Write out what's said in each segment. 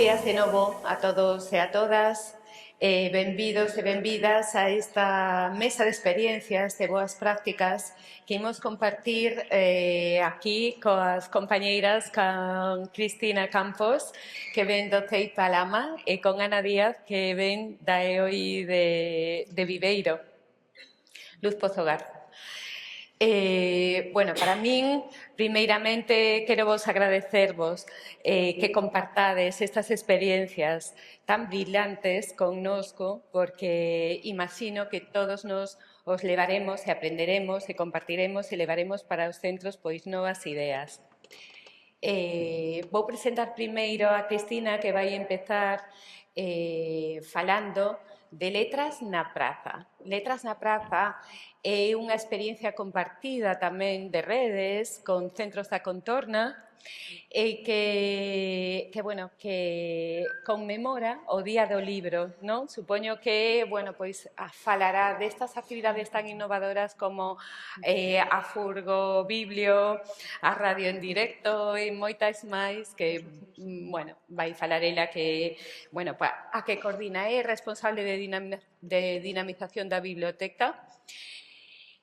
días de novo a todos e a todas. Benvidos e benvidas a esta mesa de experiencias de boas prácticas que imos compartir aquí coas compañeiras con Cristina Campos, que ven do CEI Palama, e con Ana Díaz, que ven da EOI de Viveiro. Luz Pozo Garza. Bueno, para min, primeiramente, quero vos agradecervos que compartades estas experiencias tan brillantes connosco, porque imagino que todos nos os levaremos e aprenderemos e compartiremos e levaremos para os centros pois novas ideas. Vou presentar primeiro a Cristina, que vai empezar falando de Letras na Praza. Letras na Praza é unha experiencia compartida tamén de redes con centros da contorna e que conmemora o Día do Libro, non? Supoño que, bueno, pois falará destas actividades tan innovadoras como a Furgo Biblio, a Radio en Directo e moitas máis que, bueno, vai falar ela que, bueno, a que coordina é responsable de dinamización da biblioteca.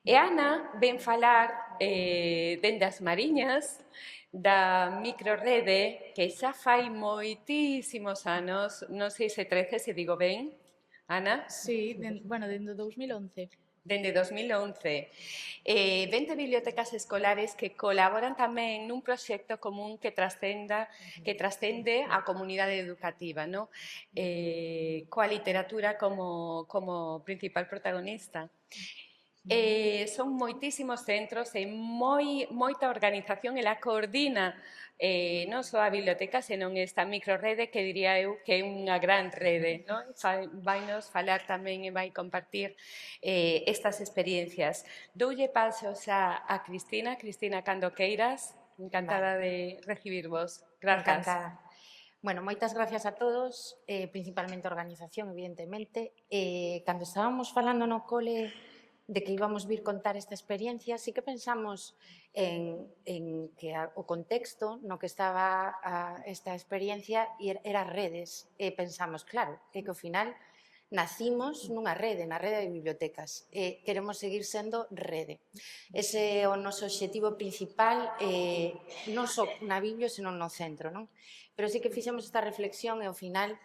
E Ana ven falar dende as Mariñas, da microrrede que xa fai moitísimos anos, non sei se 13, se digo ben, Ana? Sí, bueno, dende 2011. Dende 2011. Vente bibliotecas escolares que colaboran tamén nun proxecto común que trascende a comunidade educativa, no? Coa literatura como principal protagonista. Son moitísimos centros e moita organización, ela coordina non só a biblioteca, senón esta microrrede que diría eu que é unha gran rede, non? Vainos falar tamén e vai compartir estas experiencias. Doulle paso xa a Cristina. Cristina, cando queiras, encantada de recibirvos. Grazas. Encantada. Bueno, moitas gracias a todos, principalmente a organización, evidentemente. Cando estábamos falando no cole de que íbamos vir contar esta experiencia, sí que pensamos en que o contexto no que estaba esta experiencia era redes. E pensamos, claro, é que ao final nacimos nunha rede, na rede de bibliotecas. Queremos seguir sendo rede. Ese é o noso obxectivo principal, non só na Biblio, senón no centro, non? Pero sí que fixemos esta reflexión e ao final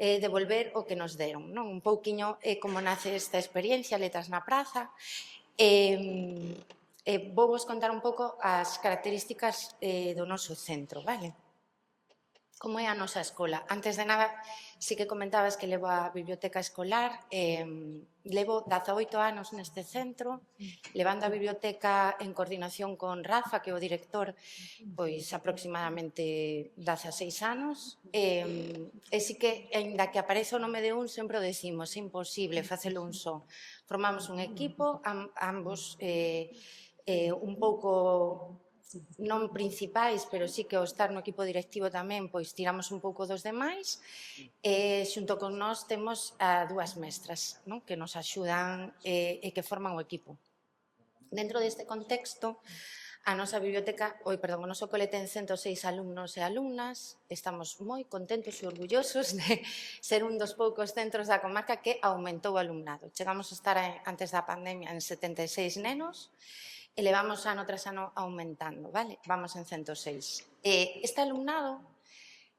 devolver o que nos deron, non? Un pouquiño como nace esta experiencia, Letras na Praza. Vou vos contar un pouco as características do noso centro, vale? Como é a nosa escola? Antes de nada, sí que comentabas que levo a biblioteca escolar, levo 18 anos neste centro, levando a biblioteca en coordinación con Rafa, que é o director, pois aproximadamente 16 anos, e sí que, ainda que aparece o nome de un, sempre o decimos, é imposible facelo un só. Formamos un equipo, ambos un pouco non principais, pero sí que ao estar no equipo directivo tamén, pois tiramos un pouco dos demais, e xunto con nós temos a dúas mestras, non? Que nos axudan e que forman o equipo. Dentro deste contexto, a nosa biblioteca, o noso cole ten 106 alumnos e alumnas, estamos moi contentos e orgullosos de ser un dos poucos centros da comarca que aumentou o alumnado. Chegamos a estar antes da pandemia en 76 nenos, e levamos ano tras ano aumentando, vale? Vamos en 106. Este alumnado,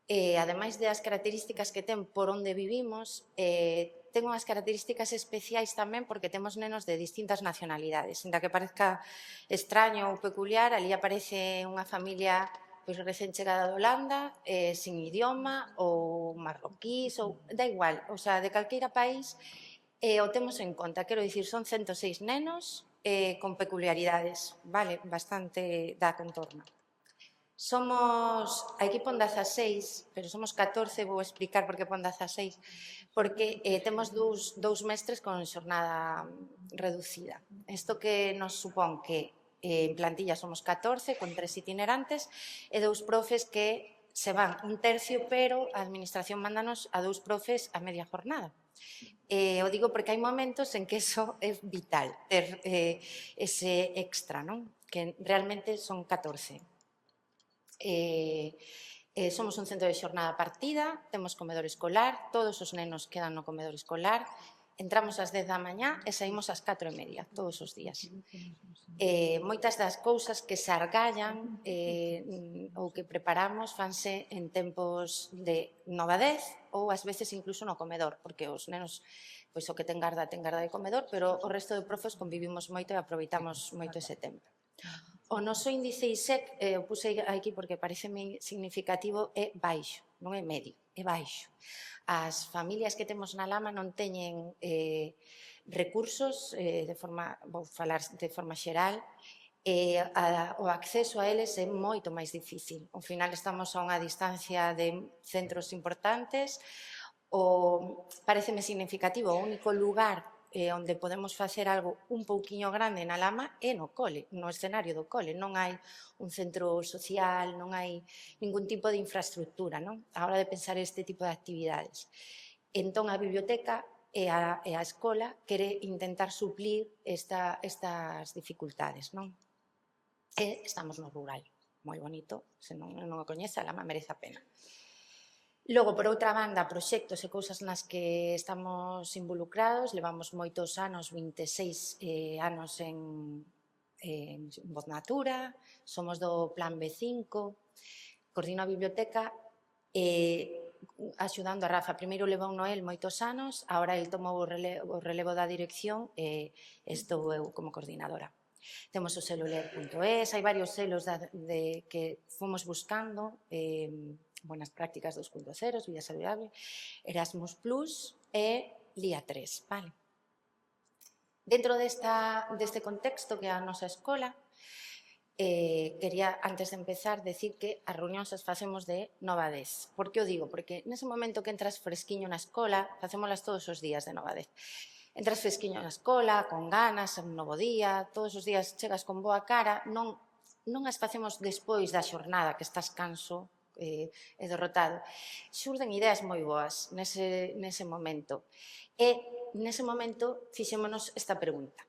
ademais das características que ten por onde vivimos, ten unhas características especiais tamén porque temos nenos de distintas nacionalidades. Ainda que parezca extraño ou peculiar, ali aparece unha familia pois recén chegada de Holanda, sin idioma, ou marroquís, ou da igual, o sea, de calqueira país, o temos en conta. Quero dicir, son 106 nenos, con peculiaridades, vale, bastante da contorna. Somos, aquí pon 16, pero somos 14, vou explicar por que pon 16, porque temos dous mestres con xornada reducida. Isto que nos supón que en plantilla somos 14, con 3 itinerantes, e 2 profes que se van un tercio, pero a administración mándanos a 2 profes a media jornada. O digo porque hai momentos en que eso é vital, ter ese extra, non? Que realmente son 14. Somos un centro de xornada partida, temos comedor escolar, todos os nenos quedan no comedor escolar, entramos ás 10 da mañá e saímos ás 4:30, todos os días. Moitas das cousas que se argallan ou que preparamos fanse en tempos de novadez ou ás veces incluso no comedor, porque os nenos, pois o que ten garda de comedor, pero o resto de profes convivimos moito e aproveitamos moito ese tempo. O noso índice ISEC, o puse aquí porque parece significativo, é baixo, non é medio, é baixo. As familias que temos na Lama non teñen recursos, vou falar de forma xeral, o acceso a eles é moito máis difícil. Ao final estamos a unha distancia de centros importantes, pareceme significativo, o único lugar onde podemos facer algo un pouquiño grande na Lama é no cole, no escenario do cole. Non hai un centro social, non hai ningún tipo de infraestructura, non? A hora de pensar este tipo de actividades. Entón, a biblioteca e a escola quere intentar suplir estas dificultades, non? E estamos no rural, moi bonito, se non o coñece, a Lama merece a pena. Logo, por outra banda, proxectos e cousas nas que estamos involucrados, levamos moitos anos, 26 anos en Voz Natura, somos do Plan B5, coordino a biblioteca axudando a Rafa. Primeiro levou Noel moitos anos, agora el tomou o relevo da dirección e estou eu como coordinadora. Temos o selo ler.es, hai varios selos que fomos buscando, Buenas Prácticas 2.0, Vida Saludable, Erasmus Plus e LIA 3, vale? Dentro deste contexto que é a nosa escola, quería, antes de empezar, decir que as reunións as facemos de 9 a 10. Por que o digo? Porque nese momento que entras fresquiño na escola, facémolas todos os días de 9 a 10. Entras fresquiño na escola, con ganas, un novo día, todos os días chegas con boa cara, non as facemos despois da xornada, que estás canso e derrotado. Xurden ideas moi boas nese momento. E nese momento fixémonos esta pregunta.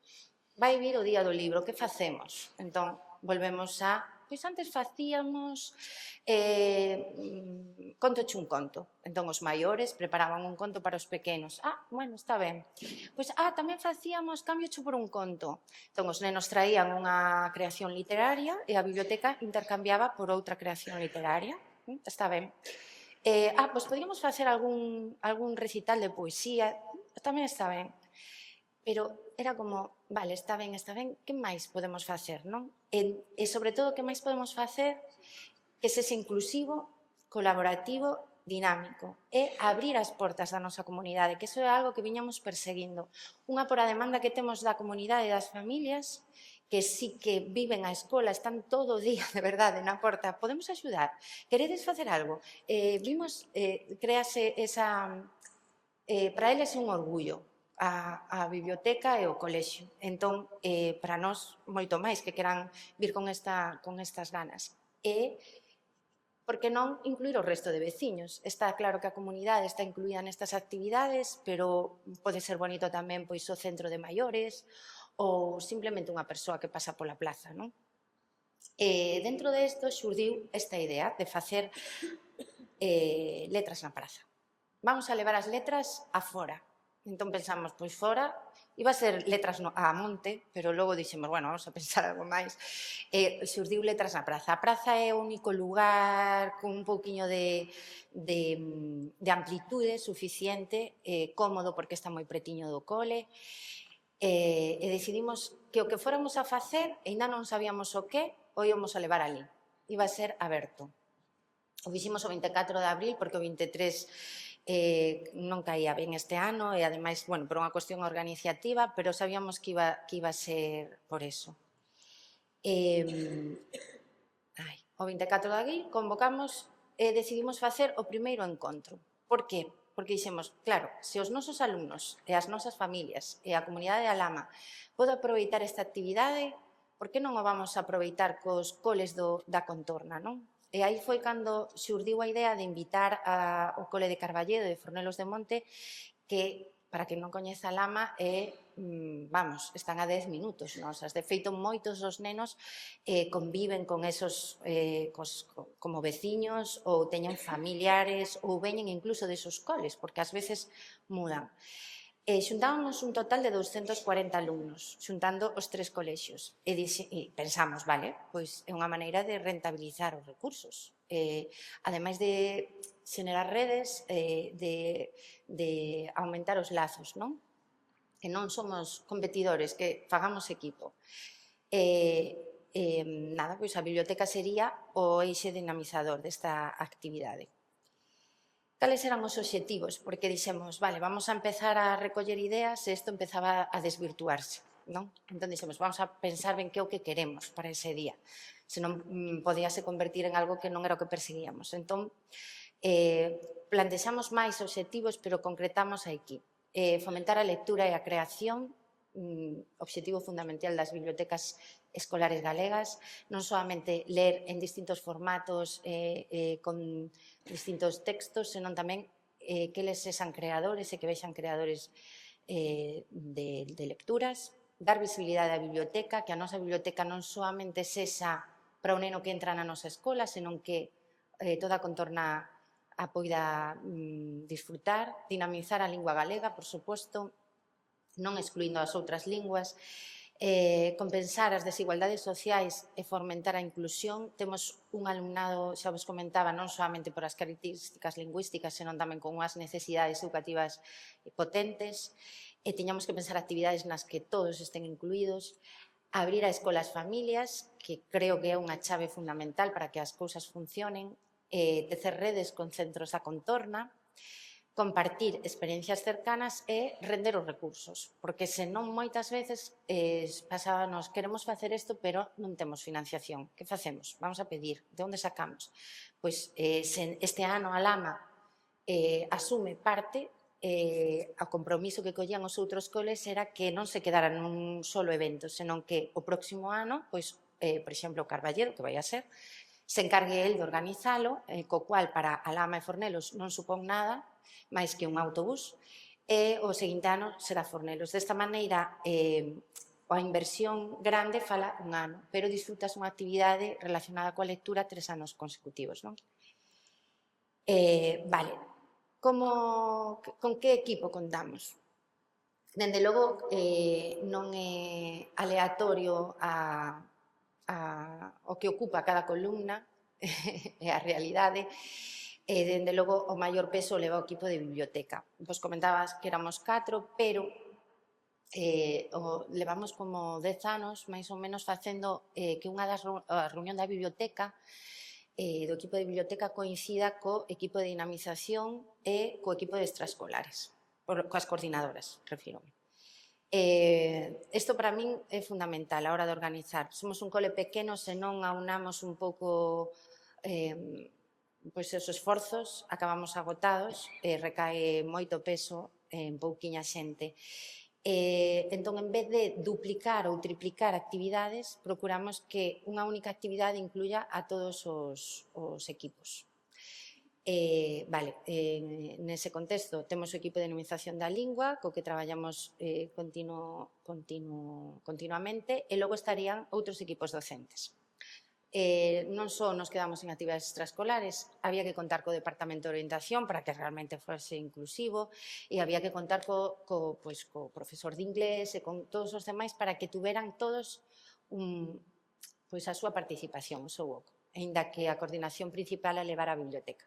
Vai vir o día do libro, que facemos? Entón, volvemos pois antes facíamos contoche un conto. Entón, os maiores preparaban un conto para os pequenos. Bueno, está ben. Pois, tamén facíamos cámbiocho por un conto. Entón, os nenos traían unha creación literaria e a biblioteca intercambiaba por outra creación literaria. Está ben. Pois podíamos facer algún recital de poesía. Tamén está ben. Pero era como, vale, está ben, que máis podemos facer, non? E sobre todo, que máis podemos facer que sexa inclusivo, colaborativo, dinámico, e abrir as portas da nosa comunidade, que iso é algo que viñamos perseguindo. Unha por a demanda que temos da comunidade e das familias, que sí que viven a escola, están todo o día, de verdade, na porta. Podemos axudar? Queredes facer algo? Vimos, créase esa... Para eles é un orgullo a biblioteca e o colexio. Entón, para nós, moito máis que queran vir con estas ganas. E, por que non incluir o resto de veciños? Está claro que a comunidade está incluída nestas actividades, pero pode ser bonito tamén pois o centro de maiores ou simplemente unha persoa que pasa pola plaza, non? Dentro desto xurdiu esta idea de facer letras na praza. Vamos a levar as letras a fora. Entón pensamos, pois fora, iba a ser letras a monte, pero logo dixemos, bueno, vamos a pensar algo máis. Xurdiu letras na praza. A praza é o único lugar con un pouquiño de amplitude suficiente, cómodo porque está moi pretiño do cole, e decidimos que o que fóramos a facer, e ainda non sabíamos o que, o íamos a levar ali. Iba a ser aberto. O fiximos o 24 de abril porque o 23 non caía ben este ano e ademais, bueno, por unha cuestión organizativa, pero sabíamos que iba a ser por eso. O 24 de abril convocamos e decidimos facer o primeiro encontro. Por que? Porque dixemos, claro, se os nosos alumnos e as nosas familias e a comunidade da Lama pode aproveitar esta actividade, por que non o vamos a aproveitar cos coles da contorna, non? E aí foi cando xurdiu a idea de invitar ao cole de Carballedo de Fornelos de Monte que para quen non coñeza a Lama, vamos, están a 10 minutos nosas. De feito, moitos dos nenos conviven con esos, como veciños, ou teñen familiares, ou veñen incluso desos coles, porque ás veces mudan. Xuntámonos un total de 240 alumnos, xuntando os 3 colexios. E pensamos, vale, pois é unha maneira de rentabilizar os recursos. Ademais de xenerar redes, de aumentar os lazos, non? Que non somos competidores, que fagamos equipo. Nada, pois a biblioteca sería o eixe dinamizador desta actividade. Cales eran os obxectivos? Porque dixemos, vale, vamos a empezar a recoller ideas e isto empezaba a desvirtuarse, non? Entón dixemos, vamos a pensar ben que é o que queremos para ese día. Senón podíase convertir en algo que non era o que perseguíamos. Entón, plantexamos máis obxectivos, pero concretamos aquí. Fomentar a lectura e a creación, obxectivo fundamental das bibliotecas escolares galegas, non solamente ler en distintos formatos con distintos textos, senón tamén que eles sexan creadores e que vexan creadores de lecturas, dar visibilidade á biblioteca, que a nosa biblioteca non solamente sexa para o neno que entra na nosa escola, senón que toda a contorna a poida disfrutar, dinamizar a lingua galega, por suposto, non excluindo as outras linguas, compensar as desigualdades sociais e fomentar a inclusión. Temos un alumnado, xa vos comentaba, non solamente por as características lingüísticas, senón tamén con unhas necesidades educativas potentes, e tiñamos que pensar actividades nas que todos estén incluídos, abrir a escolas familias, que creo que é unha chave fundamental para que as cousas funcionen, tecer redes con centros a contorna, compartir experiencias cercanas e render os recursos, porque senón moitas veces pasábanos, queremos facer isto, pero non temos financiación. Que facemos? Vamos a pedir. De onde sacamos? Pois este ano a Lama asume parte, o compromiso que collían os outros coles era que non se quedara nun solo evento, senón que o próximo ano, pois, por exemplo, o Carballero, que vai a ser, se encargue el de organizalo, co cual para a Lama e Fornelos non supón nada, máis que un autobús, e o seguinte ano será Fornelos. Desta maneira, a inversión grande fala un ano, pero disfrutas unha actividade relacionada coa lectura 3 anos consecutivos, non? Vale, con que equipo contamos? Dende logo, non é aleatorio o que ocupa cada columna, é a realidade. Dende logo, o maior peso leva o equipo de biblioteca. Vos comentabas que éramos 4, pero levamos como 10 anos, máis ou menos, facendo que unha das reunión da biblioteca, do equipo de biblioteca, coincida co equipo de dinamización e co equipo de extraescolares, coas coordinadoras, refírome. Isto para min é fundamental a hora de organizar. Somos un cole pequeno, se non aunamos un pouco pois os esforzos, acabamos agotados, recae moito peso en pouquiña xente. Entón, en vez de duplicar ou triplicar actividades, procuramos que unha única actividade incluya a todos os equipos. Vale, nese contexto temos o equipo de dinamización da lingua, co que traballamos continuamente, e logo estarían outros equipos docentes. Non só nos quedamos en actividades extraescolares, había que contar co Departamento de Orientación para que realmente fose inclusivo, e había que contar co profesor de inglés e con todos os demais para que tuveran todos a súa participación, o seu oco, aínda que a coordinación principal a levar a biblioteca.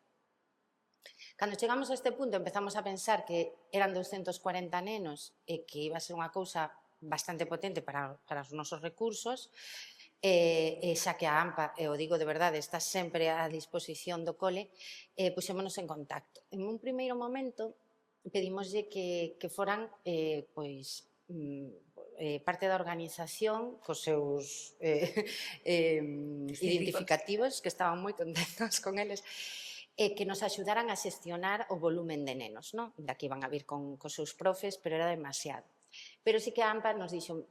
Cando chegamos a este punto empezamos a pensar que eran 240 nenos e que iba a ser unha cousa bastante potente para os nosos recursos, xa que a AMPA, e o digo de verdade, está sempre á disposición do cole, puxémonos en contacto. En un primeiro momento pedimoslle que foran parte da organización cos seus identificativos, que estaban moi contentos con eles, que nos axudaran a xestionar o volumen de nenos, non? Daqui iban a vir cos seus profes, pero era demasiado. Pero sí que a AMPA nos dixo,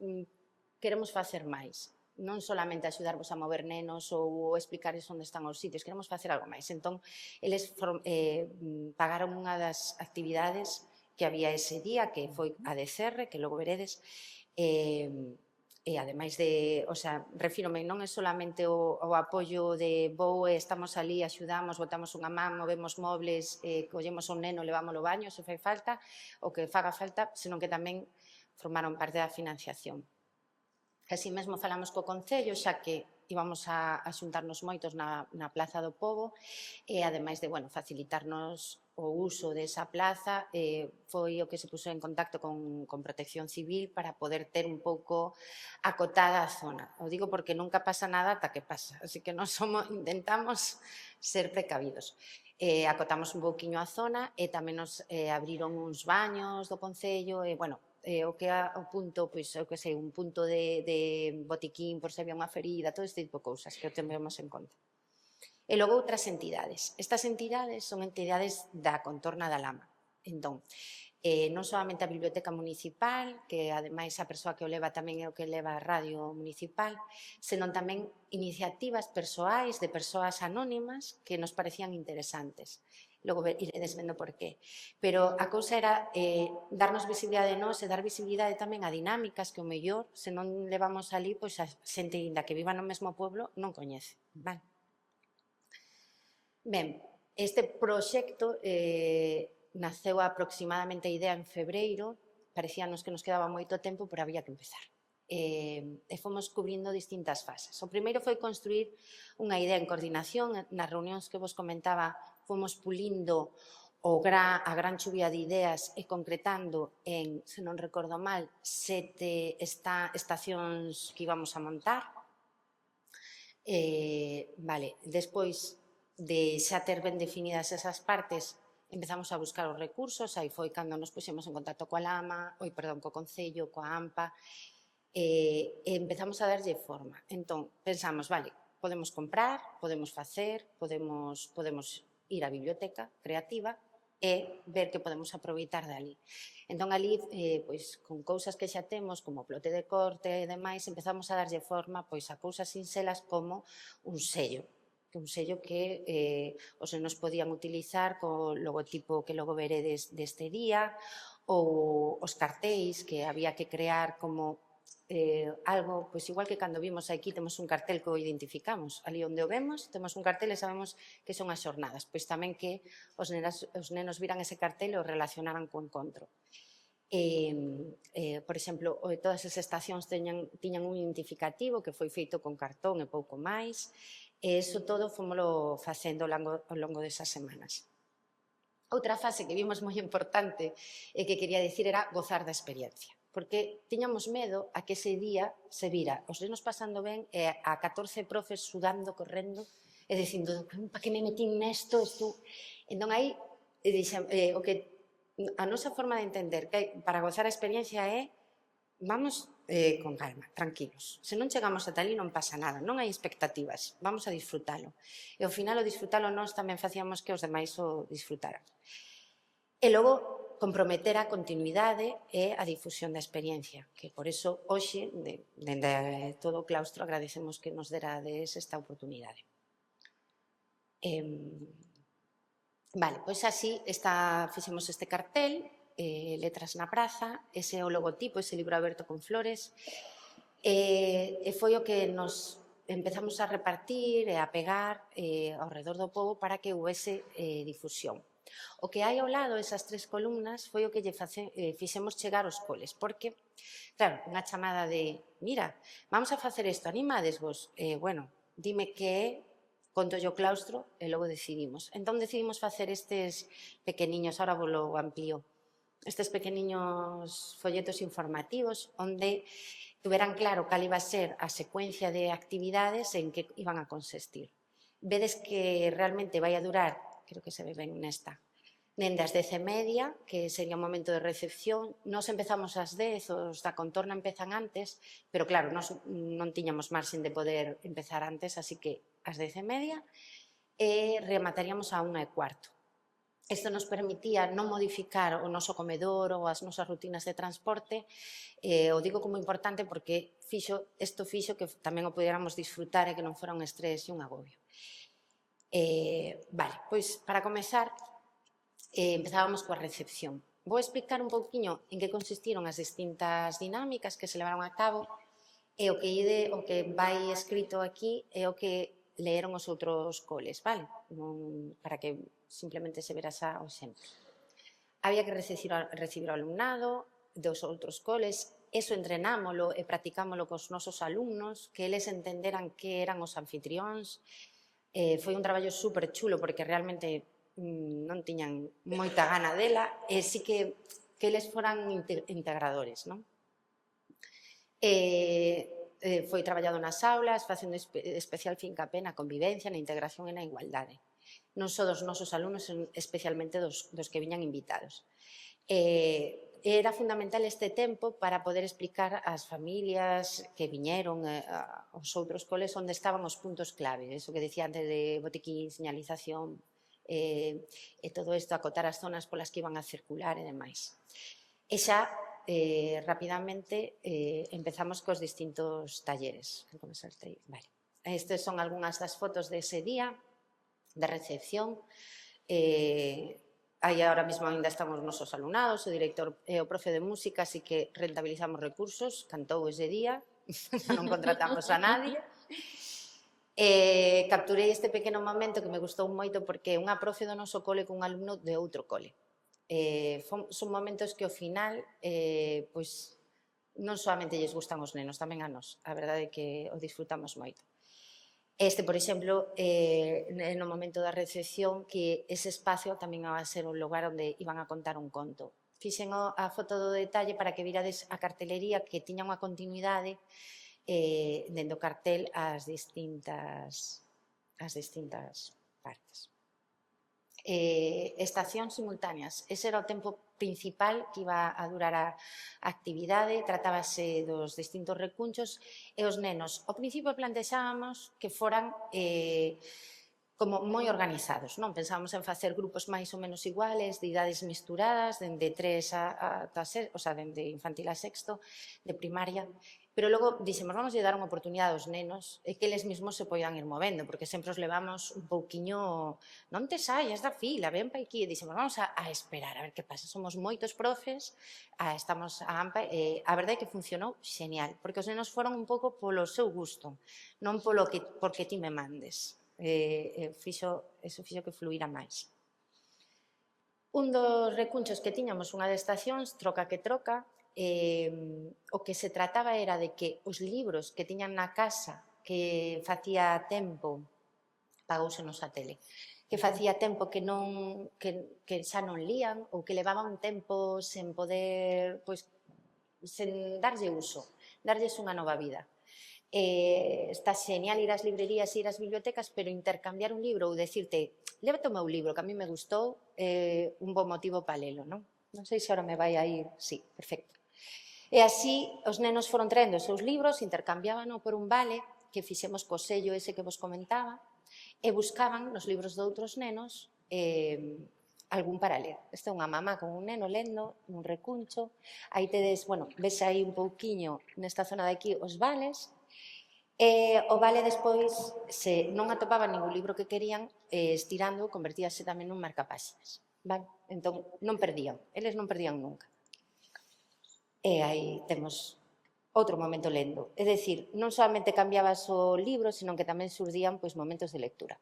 queremos facer máis, non solamente axudarvos a mover nenos ou explicarles onde están os sitios, queremos facer algo máis. Entón, eles pagaron unha das actividades que había ese día, que foi a DCR, que logo veredes, e ademais de, o sea, refírome, non é solamente o apoio de vou, estamos ali, axudamos, botamos unha man, movemos mobles, collemos un neno, levámoslo ao baño, se fai falta, o que faga falta, senón que tamén formaron parte da financiación. Así mesmo falamos co Concello, xa que íbamos a xuntarnos moitos na Plaza do Pobo, e ademais de, bueno, facilitarnos o uso desa plaza, foi o que se puso en contacto con Protección Civil para poder ter un pouco acotada a zona. O digo porque nunca pasa nada ata que pasa, así que nós intentamos ser precavidos. Acotamos un pouquiño a zona e tamén nos abriron uns baños do Concello e, bueno, o que é o punto, pois, eu que sei, un punto de botiquín por se había unha ferida, todo este tipo de cousas que o temos en conta. E logo outras entidades. Estas entidades son entidades da contorna da Lama. Entón, non solamente a Biblioteca Municipal, que ademais a persoa que o leva tamén é o que leva a Radio Municipal, senón tamén iniciativas persoais de persoas anónimas que nos parecían interesantes. Logo iredes vendo por qué. Pero a cousa era darnos visibilidade nós e dar visibilidade tamén a dinámicas que o mellor, se non levamos ali, pois a xente ainda que viva no mesmo pueblo non coñece. Vale? Ben, este proxecto naceu aproximadamente a idea en febreiro, parecíanos que nos quedaba moito tempo, pero había que empezar. E fomos cubrindo distintas fases. O primeiro foi construir unha idea en coordinación, nas reunións que vos comentaba, fomos pulindo a gran chuvia de ideas e concretando en, se non recordo mal, 7 estacións que íbamos a montar. Vale, despois de xa ter ben definidas esas partes, empezamos a buscar os recursos, aí foi cando nos puxemos en contacto coa Lama, co Concello, coa AMPA, e empezamos a darlle forma. Entón, pensamos, vale, podemos comprar, podemos facer, podemos ir á biblioteca creativa e ver que podemos aproveitar dali. Entón, ali, pois, con cousas que xa temos, como plote de corte e demais, empezamos a darlle forma pois a cousas sinxelas como un sello que os nenos podían utilizar co logotipo que logo veredes deste día, ou os cartéis que había que crear como algo, pois igual que cando vimos aquí temos un cartel que o identificamos, ali onde o vemos temos un cartel e sabemos que son as xornadas, pois tamén que os nenos viran ese cartel e o relacionaran co encontro. Por exemplo, todas as estacións tiñan un identificativo que foi feito con cartón e pouco máis, e iso todo fomoslo facendo ao longo desas semanas. Outra fase que vimos moi importante e que quería dicir era gozar da experiencia, porque tiñamos medo a que ese día se vira os nenos pasando ben e a 14 profes sudando, correndo e dicindo, pa que me metín nesto? Entón aí, o que a nosa forma de entender que para gozar a experiencia é vamos con calma, tranquilos. Se non chegamos ata ali non pasa nada, non hai expectativas, vamos a disfrutalo. E ao final o disfrutalo nós tamén facíamos que os demais o disfrutaran. E logo comprometer a continuidade e a difusión da experiencia, que por iso hoxe, dende todo o claustro, agradecemos que nos derades esta oportunidade. Vale, pois así fixemos este cartel, Letras na Praza, ese é o logotipo, ese libro aberto con flores, e foi o que nos empezamos a repartir e a pegar ao redor do pobo para que houvese difusión. O que hai ao lado, esas 3 columnas, foi o que fixemos chegar aos coles, porque, claro, unha chamada de, mira, vamos a facer isto, animadesvos? Bueno, dime que é, conto yo claustro e logo decidimos. Entón decidimos facer estes pequeniños, ahora vos lo amplío, estes pequeniños folletos informativos onde tuveran claro cal iba a ser a secuencia de actividades en que iban a consistir. Vedes que realmente vai a durar, creo que se ve ben nesta, dende as 10:30, que sería o momento de recepción. Nos empezamos ás 10, os da contorna empezan antes, pero claro, nos non tiñamos marxen de poder empezar antes, así que ás 10:30 e remataríamos a 1:15. Isto nos permitía non modificar o noso comedor ou as nosas rutinas de transporte. O digo como importante porque isto fixo que tamén o pudiéramos disfrutar e que non fora un estrés e un agobio. Vale, pois para comezar empezábamos coa recepción. vou explicar un pouquiño en que consistiron as distintas dinámicas que se levaron a cabo e o que vai escrito aquí é o que leeron os outros coles, vale? Para que simplemente se verasa o exemplo. Había que recibir o alumnado dos outros coles, eso entrenámolo e practicámolo cos nosos alumnos, que eles entenderan que eran os anfitrións. Foi un traballo super chulo porque realmente non tiñan moita gana dela e sí que eles foran integradores, non? Foi traballado nas aulas, facendo especial fincapé na convivencia, na integración e na igualdade. Non só dos nosos alumnos, especialmente dos que viñan invitados. Era fundamental este tempo para poder explicar ás familias que viñeron aos outros coles onde estaban os puntos clave, eso que decía antes de botiquín, señalización, e todo isto, acotar as zonas polas que iban a circular e demais. E xa, rapidamente, empezamos cos distintos talleres. Vale. Estes son algunhas das fotos dese día, de recepción. Aí ahora mesmo ainda están os nosos alumnados, o director e o profe de música, así que rentabilizamos recursos, cantou ese día, non contratamos a nadie. Capturei este pequeno momento que me gustou moito porque unha profe do noso cole cun alumno de outro cole. Son momentos que ao final pois non solamente lles gustan os nenos, tamén a nós. A verdade é que o disfrutamos moito. Este, por exemplo, no momento da recepción, que ese espacio tamén va a ser un lugar onde iban a contar un conto. Fixen a foto do detalle para que virades a cartelería que tiña unha continuidade dentro do cartel as distintas partes. Estacións simultáneas. Ese era o tempo principal que iba a durar a actividade, tratábase dos distintos recunchos e os nenos. Ao principio plantexábamos que foran como moi organizados, non? Pensábamos en facer grupos máis ou menos iguales, de idades misturadas, dende 3 ata 6, o sea, dende infantil a sexto, de primaria. Pero logo dixemos, vamos a dar unha oportunidade aos nenos e que eles mesmos se poidan ir movendo, porque sempre os levamos un pouquiño, non te saias da fila, ven pa aquí, e dixemos, vamos a esperar, a ver que pasa. Somos moitos profes, estamos a AMPA, e a verdade é que funcionou xenial, porque os nenos foron un pouco polo seu gusto, non porque ti me mandes. Eso fixo que fluíra máis. Un dos recunchos que tiñamos, unha de estacións, troca que troca, o que se trataba era de que os libros que tiñan na casa que facía tempo, pagousenos a tele, que facía tempo que xa non lían ou que levaban un tempo sen poder, pois, sen darlle uso, darlles unha nova vida. Está xenial ir ás librerías e ir ás bibliotecas, pero intercambiar un libro ou decirte, lévate o meu libro, que a mí me gustou, un bo motivo para lelo, non? Non sei se agora me vai a ir, sí, perfecto. E así os nenos foron traendo os seus libros, intercambiábano por un vale que fixemos co sello ese que vos comentaba e buscaban nos libros de outros nenos algún para ler. Esta é unha mamá con un neno lendo un recuncho. Aí tedes, bueno, ves aí un pouquiño nesta zona de aquí os vales. O vale despois, se non atopaban ningún libro que querían, estirando, convertíase tamén nun marcapáxinas. Vale? Entón, non perdían. Eles non perdían nunca. E aí temos outro momento lendo. É dicir, non solamente cambiabas o libro, senón que tamén xurdían pois, momentos de lectura.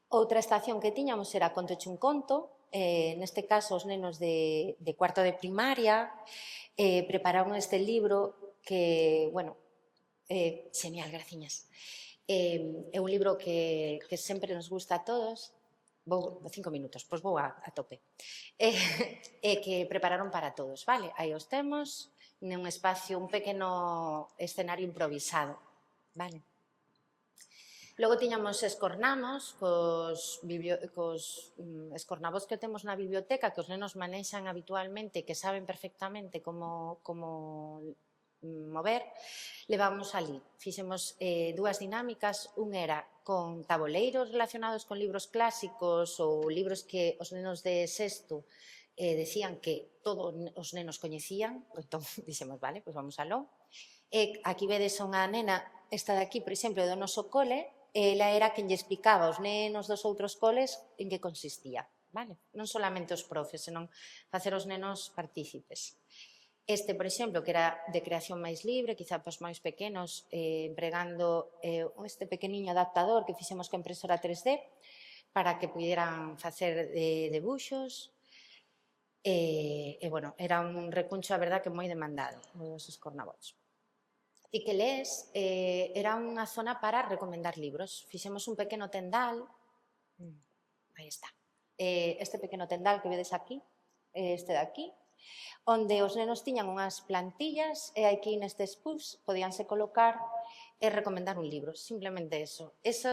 Outra estación que tiñamos era Contoche un conto. Neste caso, os nenos de cuarto de primaria prepararon este libro que, bueno, genial, graciñas. É un libro que sempre nos gusta a todos. Vou 5 minutos, pois vou a tope. Que prepararon para todos, vale? Aí os temos, nun espacio, un pequeno escenario improvisado, vale? Logo tiñamos escornamos, cos escornavos que temos na biblioteca, que os nenos manexan habitualmente, que saben perfectamente como mover, levamos ali. Fixemos dúas dinámicas, un era con taboleiros relacionados con libros clásicos ou libros que os nenos de sexto decían que todos os nenos coñecían, entón dixemos, vale, pois vamos aló. Aquí vedes unha nena, esta de aquí, por exemplo, do noso cole, ela era quen lle explicaba aos nenos dos outros coles en que consistía. vale? Non solamente os profes, senón facer os nenos partícipes. Este, por exemplo, que era de creación máis libre, quizá para os máis pequenos, empregando este pequeniño adaptador que fixemos con impresora 3D para que pudieran facer debuxos. Bueno, era un recuncho, a verdad, que moi demandado, os escornabots. E que lees, era unha zona para recomendar libros. Fixemos un pequeno tendal, aí está, este pequeno tendal que vedes aquí, este de aquí, onde os nenos tiñan unhas plantillas e aquí nestes puffs podíanse colocar e recomendar un libro, simplemente eso. Eso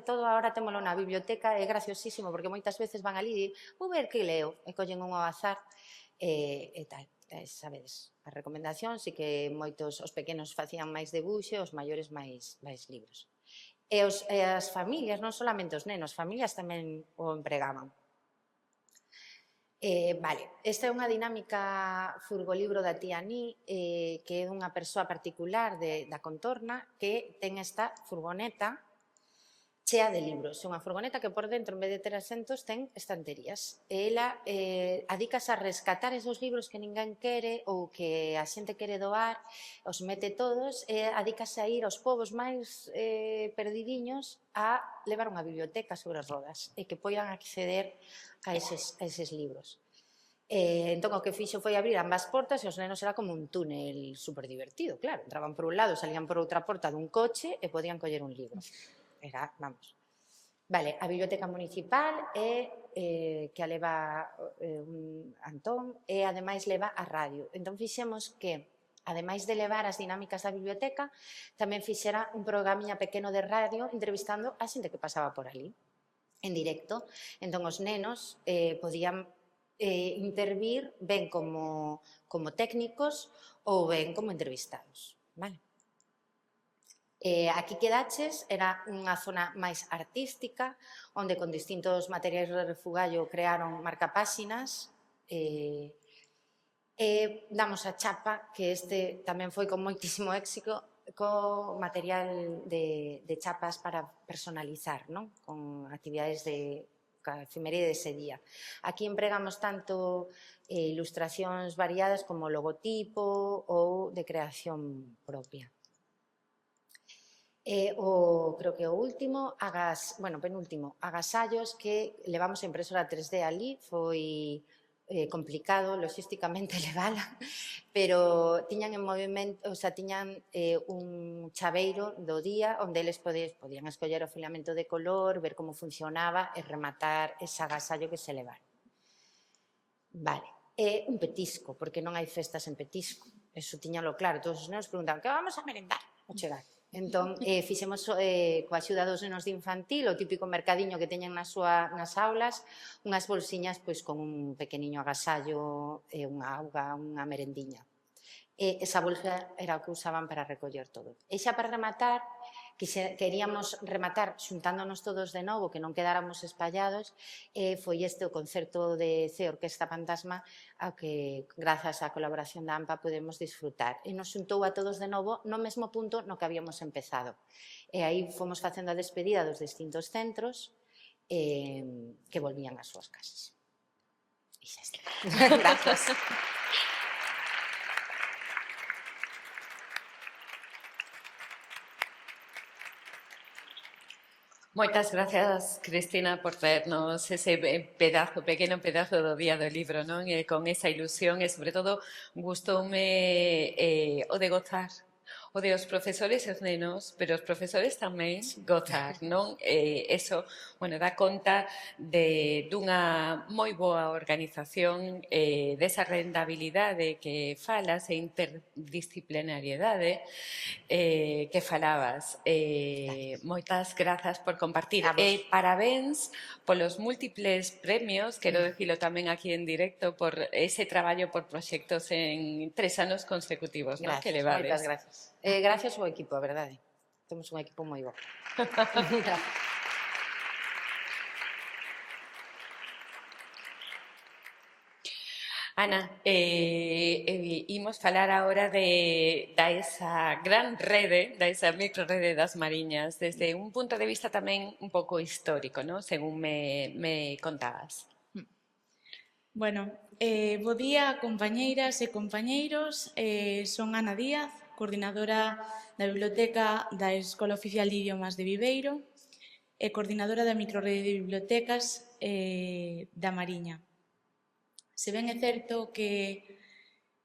todo agora témolo na biblioteca, é graciosísimo, porque moitas veces van ali e di, vou ver que leo, e collen un ao azar e tal. Sabedes, as recomendacións e que moitos os pequenos facían máis debuxe, os maiores máis libros. E as familias, non solamente os nenos, familias tamén o empregaban. Vale, esta é unha dinámica furgolibro da tía Ni, que é unha persoa particular da Contorna que ten esta furgoneta chea de libros. É unha furgoneta que por dentro, en vez de ter asentos, ten estanterías. E ela adícase a rescatar esos libros que ninguén quere ou que a xente quere doar, os mete todos e adícase a ir aos povos máis perdidiños a levar unha biblioteca sobre rodas e que poidan acceder a eses libros. Entón, o que fixo foi abrir ambas portas e os nenos era como un túnel super divertido, claro. Entraban por un lado, salían por outra porta dun coche e podían coller un libro. Era, vamos. Vale, a Biblioteca Municipal que a leva Antón e ademais leva a radio. Entón fixemos que, ademais de levar as dinámicas da biblioteca, tamén fixera un programiña pequeno de radio entrevistando a xente que pasaba por ali, en directo. Entón os nenos podían intervir ben como técnicos ou ben como entrevistados, vale? Aquí quedaches, era unha zona máis artística, onde con distintos materiais de refugallo crearon marcapáxinas. Damos a chapa, que este tamén foi con moitísimo éxito, co material de chapas para personalizar, non? Con actividades de efeméride dese día. Aquí empregamos tanto ilustracións variadas como logotipo ou de creación propia. Creo que o último, penúltimo, agasallos que levamos a impresora 3D ali, foi complicado logísticamente levala, pero tiñan en movimento, o sea, tiñan un chaveiro do día onde eles podían escoller o filamento de color, ver como funcionaba e rematar ese agasallo que se levaron. Vale, un petisco, porque non hai festas en petisco, eso tiñalo claro, todos os nenos preguntaban, que vamos a merendar ao chegar? Entón, fixemos coa axuda dos nenos de infantil, o típico mercadiño que teñen nas aulas, unhas bolsiñas con un pequeniño agasallo, unha auga, unha merendiña. Esa bolsa era o que usaban para recoller todo. E xa para rematar, queríamos rematar xuntándonos todos de novo, que non quedáramos espallados, foi este o concerto de C Orquesta Fantasma, ao que, grazas á colaboración da AMPA, podemos disfrutar. E nos xuntou a todos de novo no mesmo punto no que habíamos empezado. E aí fomos facendo a despedida dos distintos centros que volvían ás súas casas. E xa está. Grazas. Moitas grazas, Cristina, por traernos ese pequeno pedazo do Día do Libro, non? E con esa ilusión e, sobre todo, gustoume o de gozar, o de os profesores e os nenos, pero os profesores tamén gozar, non? Eso, bueno, dá conta dunha moi boa organización, desa rentabilidade que falas e interdisciplinariedade que falabas. Moitas grazas por compartir. Parabéns polos múltiples premios, quero dicilo tamén aquí en directo, por ese traballo por proxectos en 3 anos consecutivos, non? Que levades. Moitas gracias. Gracias ao equipo, a verdade. Temos un equipo moi bo. Ana, imos falar agora da esa gran rede, da esa microrede das Mariñas, desde un punto de vista tamén un pouco histórico, non? Según me contabas. Bueno, bo día, compañeiras e compañeiros. Son Ana Díaz, coordinadora da Biblioteca da Escola Oficial de Idiomas de Viveiro e coordinadora da microrede de bibliotecas da Mariña. Se ben é certo que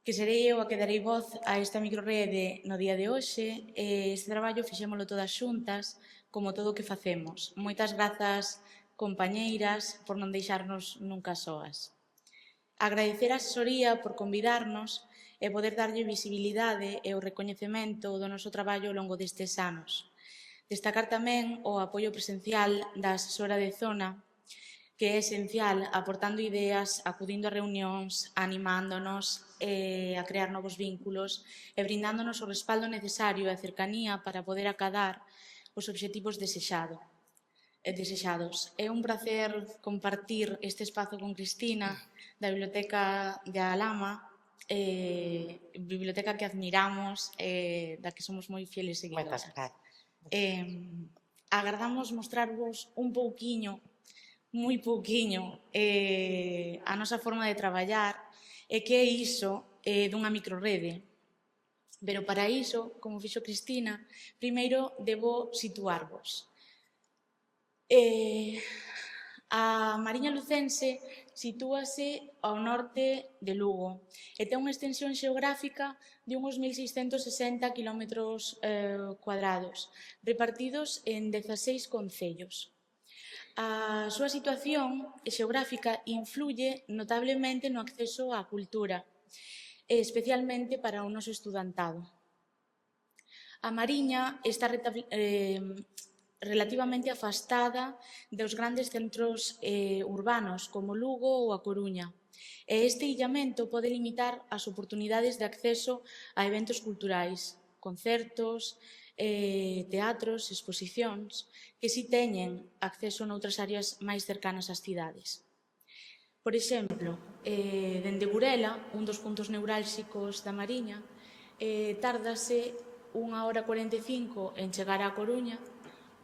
serei eu a que darei voz a esta microrede no día de hoxe, este traballo fixémolo todas xuntas, como todo o que facemos. Moitas grazas, compañeiras, por non deixarnos nunca soas. Agradecer a asesoría por convidarnos e poder darlle visibilidade e o recoñecemento do noso traballo ao longo destes anos. Destacar tamén o apoio presencial da asesora de zona, que é esencial, aportando ideas, acudindo a reunións, animándonos a crear novos vínculos e brindándonos o respaldo necesario e a cercanía para poder acadar os obxectivos desexados. É un placer compartir este espazo con Cristina da Biblioteca de Alhama, biblioteca que admiramos, da que somos moi fieles seguidoras. Agardamos mostrarvos un pouquiño, moi pouquiño, a nosa forma de traballar e que é iso dunha microrede. Pero para iso, como fixo Cristina, primeiro debo situarvos. A Mariña Lucense sitúase ao norte de Lugo e ten unha extensión xeográfica de uns 1.660 km cuadrados, repartidos en 16 concellos. A súa situación xeográfica influye notablemente no acceso á cultura, especialmente para o noso estudantado. A Mariña está relativamente afastada dos grandes centros urbanos como Lugo ou A Coruña. E este illamento pode limitar as oportunidades de acceso a eventos culturais, concertos, teatros, exposicións, que si teñen acceso noutras áreas máis cercanas ás cidades. Por exemplo, dende Burela, un dos puntos neurálxicos da Mariña, tárdase 1 hora 45 en chegar á Coruña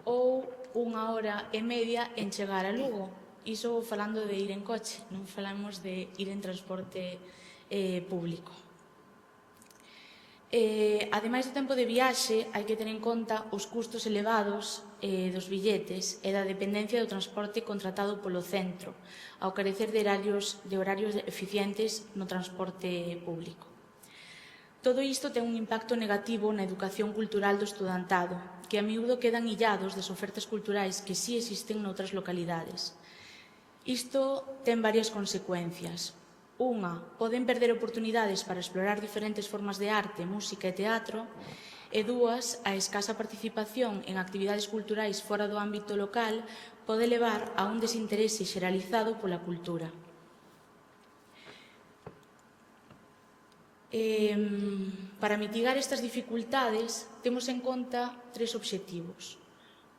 ou 1 hora e media en chegar a Lugo. Iso falando de ir en coche, non falamos de ir en transporte público. Ademais do tempo de viaxe, hai que ter en conta os custos elevados dos billetes e da dependencia do transporte contratado polo centro, ao carecer de horarios eficientes no transporte público. Todo isto ten un impacto negativo na educación cultural do estudantado, que a miúdo quedan illados das ofertas culturais que si existen noutras localidades. Isto ten varias consecuencias. Unha, poden perder oportunidades para explorar diferentes formas de arte, música e teatro, e dúas, a escasa participación en actividades culturais fora do ámbito local pode levar a un desinterese xeralizado pola cultura. Para mitigar estas dificultades, temos en conta 3 obxectivos.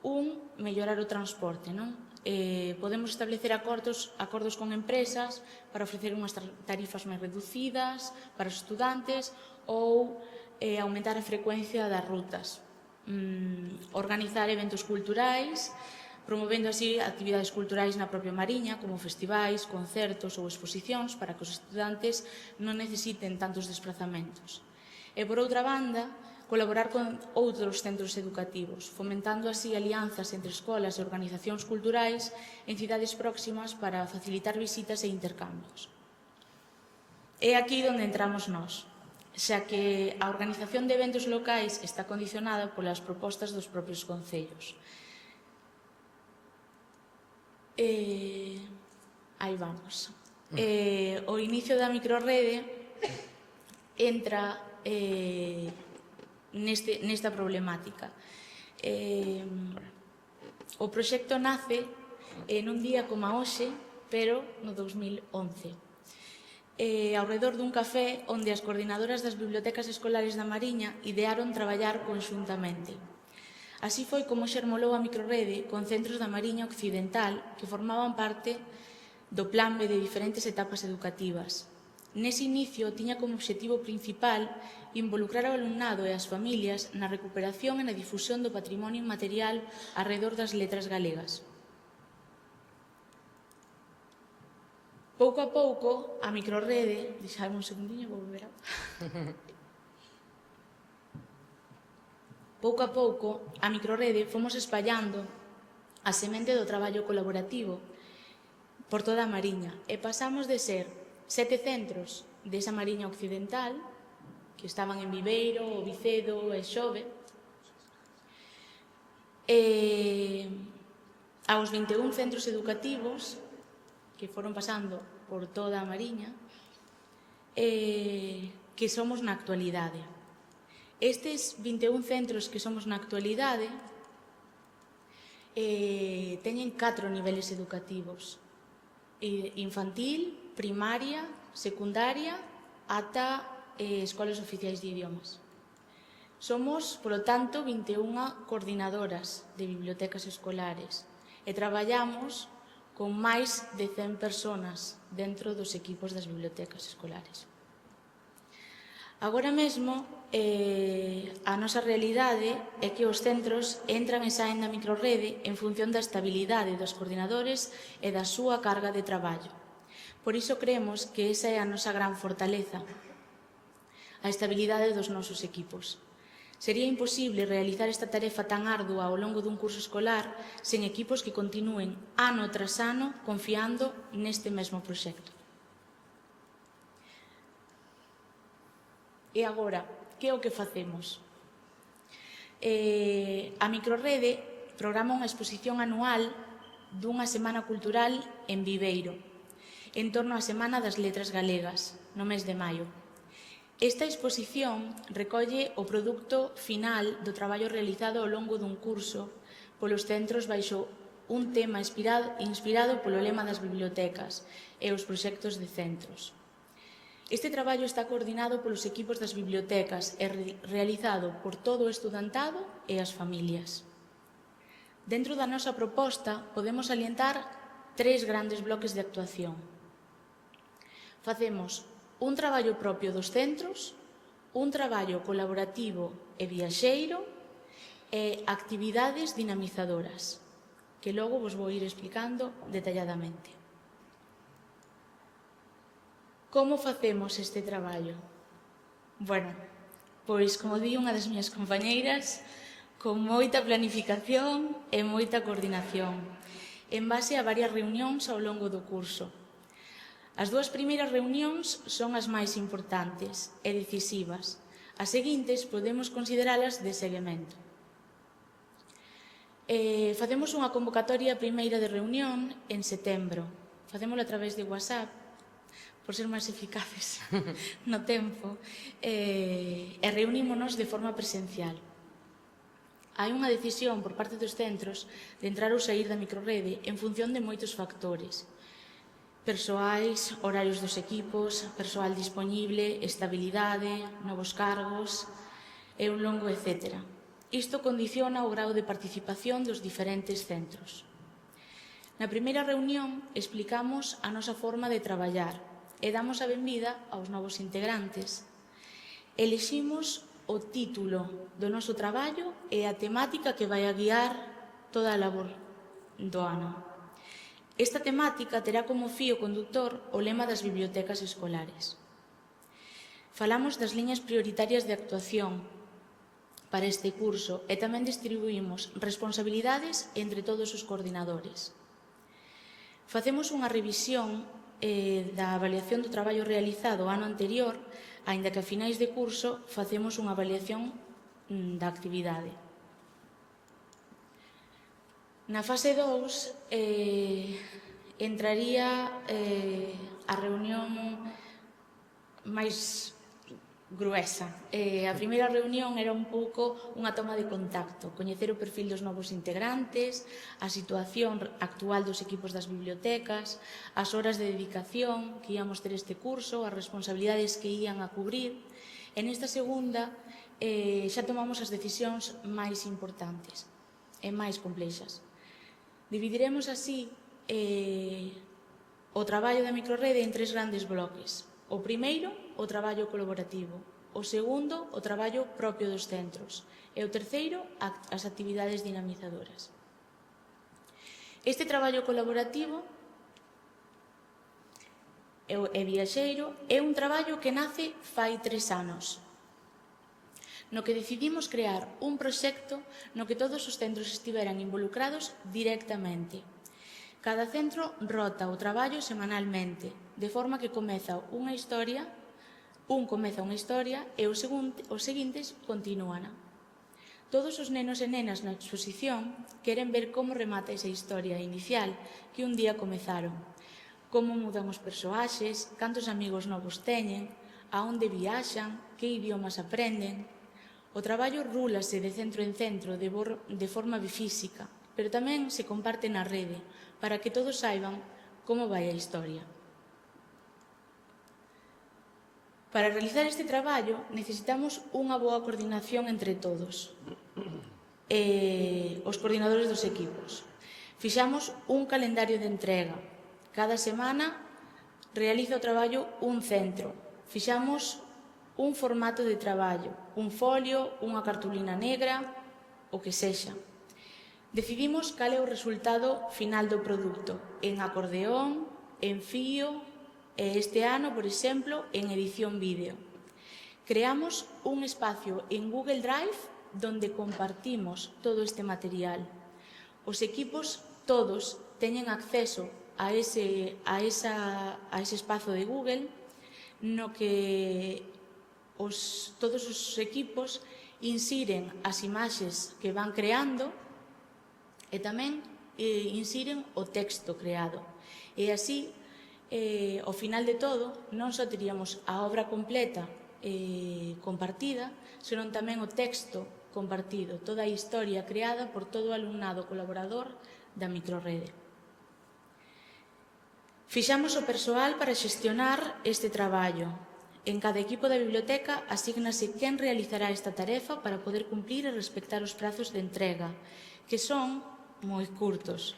Un, mellorar o transporte, non? Podemos establecer acordos con empresas para ofrecer unhas tarifas máis reducidas para os estudantes ou aumentar a frecuencia das rutas. Organizar eventos culturais, promovendo así actividades culturais na propia Mariña, como festivais, concertos ou exposicións, para que os estudantes non necesiten tantos desplazamentos. E, por outra banda, colaborar con outros centros educativos, fomentando así alianzas entre escolas e organizacións culturais en cidades próximas para facilitar visitas e intercambios. É aquí onde entramos nós, xa que a organización de eventos locais está condicionada polas propostas dos propios concellos. Aí vamos. O inicio da microrede entra nesta problemática. O proxecto nace nun día como hoxe, pero no 2011. Ao redor dun café onde as coordinadoras das bibliotecas escolares da Mariña idearon traballar conxuntamente. Así foi como xermolou a microrede con centros da Mariña Occidental que formaban parte do plan B de diferentes etapas educativas. Nese inicio tiña como obxectivo principal involucrar ao alumnado e as familias na recuperación e na difusión do patrimonio inmaterial arredor das letras galegas. Pouco a pouco, a microrrede... Deixadme un segundinho, vou beber agua. Pouco a pouco, a microrrede fomos espallando a semente do traballo colaborativo por toda a Mariña e pasamos de ser 7 centros desa Mariña occidental, que estaban en Viveiro, Vicedo e Xove, aos 21 centros educativos que foron pasando por toda a Mariña, que somos na actualidade. Estes 21 centros que somos na actualidade teñen 4 niveles educativos: infantil, primaria, secundaria, ata escolas oficiais de idiomas. Somos, polo tanto, 21 coordinadoras de bibliotecas escolares e traballamos con máis de 100 persoas dentro dos equipos das bibliotecas escolares. Agora mesmo, a nosa realidade é que os centros entran e saen da microrrede en función da estabilidade dos coordinadores e da súa carga de traballo. Por iso creemos que esa é a nosa gran fortaleza, a estabilidade dos nosos equipos. Sería imposible realizar esta tarefa tan ardua ao longo dun curso escolar sen equipos que continúen ano tras ano confiando neste mesmo proxecto. E agora, que é o que facemos? A microrrede programa unha exposición anual dunha semana cultural en Viveiro, en torno á Semana das Letras Galegas, no mes de maio. Esta exposición recolle o produto final do traballo realizado ao longo dun curso polos centros baixo un tema inspirado polo lema das bibliotecas e os proxectos de centros. Este traballo está coordinado polos equipos das bibliotecas e realizado por todo o estudantado e as familias. Dentro da nosa proposta podemos salientar 3 grandes bloques de actuación. Facemos un traballo propio dos centros, un traballo colaborativo e viaxeiro e actividades dinamizadoras, que logo vos vou ir explicando detalladamente. Como facemos este traballo? Bueno, pois, como di unha das miñas compañeiras, con moita planificación e moita coordinación, en base a varias reunións ao longo do curso. As 2 primeiras reunións son as máis importantes e decisivas. As seguintes podemos consideralas de seguimento. Facemos unha convocatoria primeira de reunión en setembro. Facémolo a través de WhatsApp, por ser máis eficaces no tempo, e reunímonos de forma presencial. Hai unha decisión por parte dos centros de entrar ou sair da microrrede en función de moitos factores: persoais, horarios dos equipos, persoal dispoñible, estabilidade, novos cargos e un longo etcétera. Isto condiciona o grau de participación dos diferentes centros. Na primeira reunión explicamos a nosa forma de traballar e damos a benvida aos novos integrantes. Eliximos o título do noso traballo e a temática que vai a guiar toda a labor do ano. Esta temática terá como fío conductor o lema das bibliotecas escolares. Falamos das liñas prioritarias de actuación para este curso e tamén distribuímos responsabilidades entre todos os coordinadores. Facemos unha revisión da avaliación do traballo realizado o ano anterior, aínda que a finais de curso facemos unha avaliación da actividade. Na fase 2 entraría a reunión máis gruesa. A primeira reunión era un pouco unha toma de contacto, coñecer o perfil dos novos integrantes, a situación actual dos equipos das bibliotecas, as horas de dedicación que íamos ter este curso, as responsabilidades que ían a cubrir. E nesta segunda xa tomamos as decisións máis importantes e máis complexas. Dividiremos así o traballo da microrrede en 3 grandes bloques. O primeiro, o traballo colaborativo. O segundo, o traballo propio dos centros. E o terceiro, as actividades dinamizadoras. Este traballo colaborativo e viaxeiro é un traballo que nace fai 3 anos, no que decidimos crear un proxecto no que todos os centros estiveran involucrados directamente. Cada centro rota o traballo semanalmente, de forma que comeza unha historia e os seguintes continúana. Todos os nenos e nenas na exposición queren ver como remata esa historia inicial que un día comezaron, como mudan os persoaxes, cantos amigos novos teñen, a onde viaxan, que idiomas aprenden. O traballo rúlase de centro en centro de forma bifísica, pero tamén se comparte na rede, para que todos saiban como vai a historia. Para realizar este traballo necesitamos unha boa coordinación entre todos, os coordinadores dos equipos. Fixamos un calendario de entrega. Cada semana realiza o traballo un centro. Fixamos un formato de traballo, un folio, unha cartulina negra, o que sexa. Decidimos cal é o resultado final do produto, en acordeón, en fío, e este ano, por exemplo, en edición vídeo. Creamos un espacio en Google Drive donde compartimos todo este material. Os equipos todos teñen acceso a ese espazo de Google no que todos os equipos insiren as imaxes que van creando e tamén insiren o texto creado. E así, ao final de todo, non só teríamos a obra completa compartida, senón tamén o texto compartido, toda a historia creada por todo o alumnado colaborador da microrrede. Fixamos o persoal para xestionar este traballo. En cada equipo da biblioteca asígnase quen realizará esta tarefa para poder cumplir e respectar os prazos de entrega, que son moi curtos.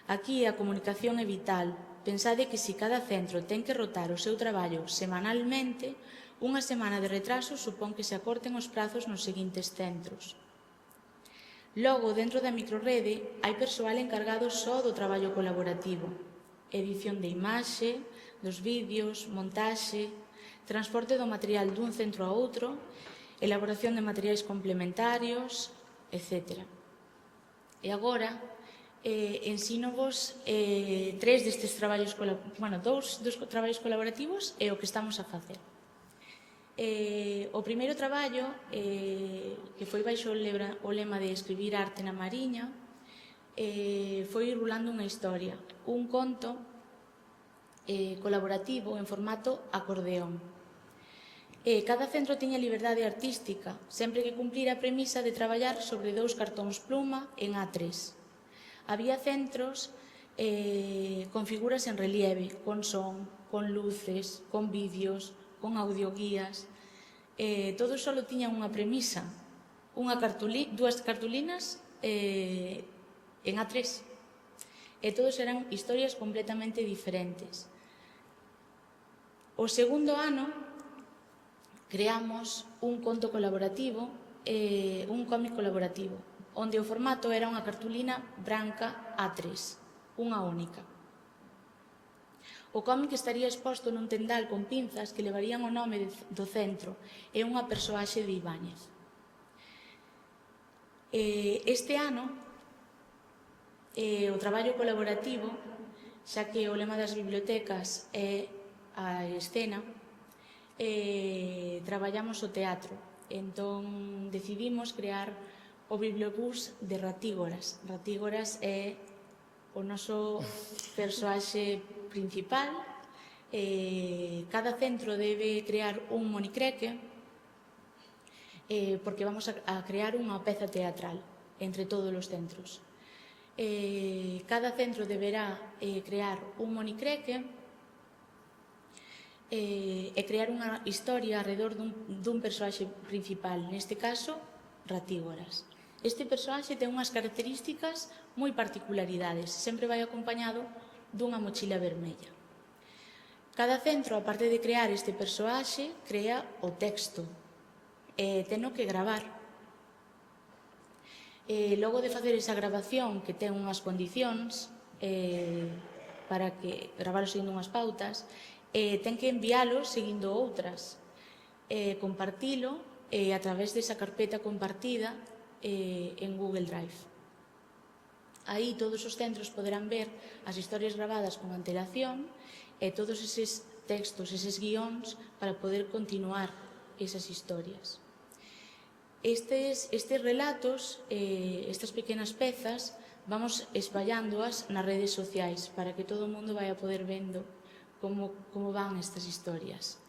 Aquí a comunicación é vital. Pensade que se cada centro ten que rotar o seu traballo semanalmente, unha semana de retraso supón que se acorten os prazos nos seguintes centros. Logo, dentro da microrrede, hai persoal encargado só do traballo colaborativo, edición de imaxe, dos vídeos, montaxe, transporte do material dun centro a outro, elaboración de materiais complementarios, etc. E agora, ensínovos dous traballos colaborativos e o que estamos a facer. O primeiro traballo, que foi baixo o lema de escribir arte na Mariña, foi rulando unha historia, un conto colaborativo en formato acordeón. Cada centro tiña liberdade artística, sempre que cumplira a premisa de traballar sobre 2 cartóns pluma en A3. Había centros con figuras en relieve, con son, con luces, con vídeos, con audioguías. Todos só tiñan unha premisa, dúas cartulinas en A3. E todos eran historias completamente diferentes. O segundo ano creamos un conto colaborativo, un cómic colaborativo, onde o formato era unha cartulina branca A3, unha única. O cómic estaría exposto nun tendal con pinzas que levarían o nome do centro e unha persoaxe de Ibáñez. Este ano, o traballo colaborativo, xa que o lema das bibliotecas é a escena, traballamos o teatro. Entón, decidimos crear o bibliobús de Ratígoras. Ratígoras é o noso persoaxe principal. Cada centro debe crear un monicreque porque vamos a crear unha peza teatral entre todos os centros. Cada centro deberá crear un monicreque e crear unha historia alrededor dun persoaxe principal, neste caso, Ratígoras. Este persoaxe ten unhas características moi particularidades, sempre vai acompañado dunha mochila vermella. Cada centro, aparte de crear este persoaxe, crea o texto e teno que gravar. Logo de facer esa grabación, que ten unhas condicións para que gravar seguindo unhas pautas, ten que enviálo seguindo outras, compartilo a través desa carpeta compartida en Google Drive. Aí todos os centros poderán ver as historias gravadas con antelación e todos eses textos, eses guións para poder continuar esas historias. Estes relatos, estas pequenas pezas, vamos espallándoas nas redes sociais para que todo o mundo vaya a poder vendo como van estas historias.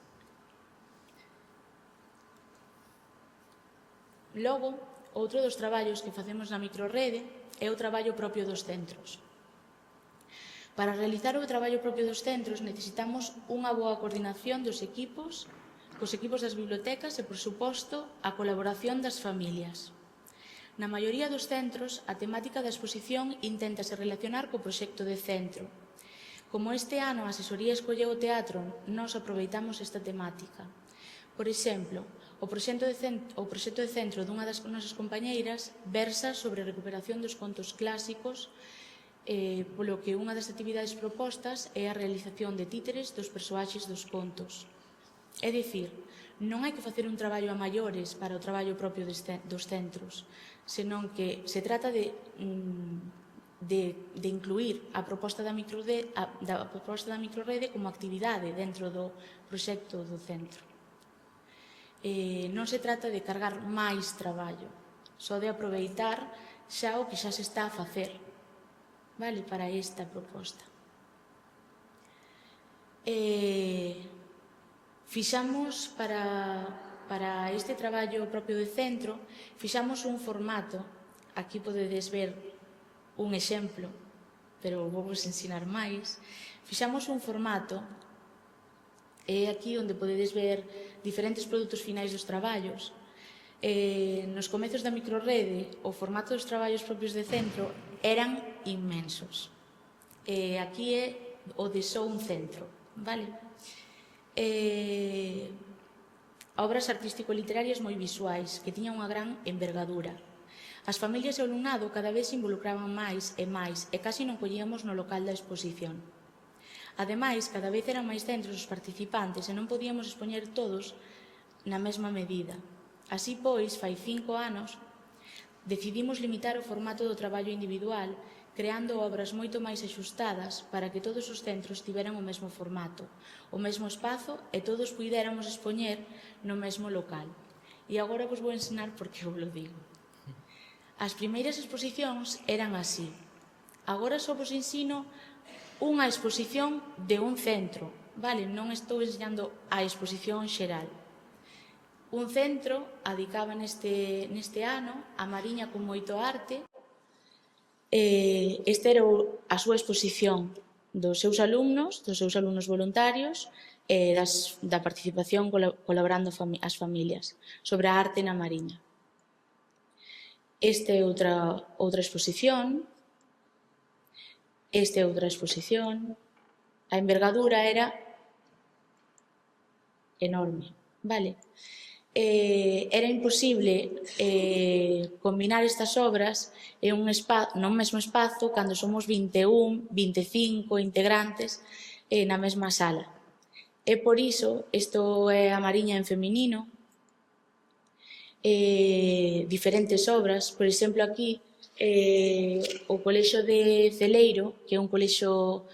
Logo, outro dos traballos que facemos na microrrede é o traballo propio dos centros. Para realizar o traballo propio dos centros necesitamos unha boa coordinación dos equipos, cos equipos das bibliotecas e, por suposto, a colaboración das familias. Na maioría dos centros, a temática da exposición inténtase relacionar co proxecto de centro. Como este ano a asesoría escolleu o teatro, nós aproveitamos esta temática. Por exemplo, o proxecto de centro dunha das nosas compañeiras versa sobre a recuperación dos contos clásicos, polo que unha das actividades propostas é a realización de títeres dos persoaxes dos contos. É dicir, non hai que facer un traballo a maiores para o traballo propio dos centros, senón que se trata de incluir a proposta da microrrede como actividade dentro do proxecto do centro. Non se trata de cargar máis traballo, só de aproveitar xa o que xa se está a facer, vale, para esta proposta. Fixamos para este traballo propio de centro, fixamos un formato, aquí podedes ver un exemplo, pero vou vos ensinar máis. Fixamos un formato, é aquí onde podedes ver diferentes produtos finais dos traballos. Nos comezos da microrrede, o formato dos traballos propios de centro eran inmensos. Aquí é o de só un centro, vale? Obras artístico-literarias moi visuais, que tiñan unha gran envergadura. As familias e o alumnado cada vez se involucraban máis e casi non collíamos no local da exposición. Ademais, cada vez eran máis centros os participantes e non podíamos expoñer todos na mesma medida. Así pois, fai 5 anos, decidimos limitar o formato do traballo individual, creando obras moito máis axustadas para que todos os centros tiveran o mesmo formato, o mesmo espazo e todos puidéramos expoñer no mesmo local. E agora vos vou ensinar por que vos lo digo. As primeiras exposicións eran así. Agora só vos ensino unha exposición de un centro, vale? Non estou enseñando a exposición xeral. Un centro adicaba neste ano a Mariña con moito arte. Esta era a súa exposición dos seus alumnos voluntarios e da participación colaborando as familias sobre a arte na Mariña. Esta é outra exposición. Esta é outra exposición. A envergadura era enorme, vale? Era imposible combinar estas obras nun mesmo espazo cando somos 21, 25 integrantes na mesma sala. E por iso, isto é a Mariña en feminino, diferentes obras, por exemplo aquí, o colexo de Celeiro, que é un colexo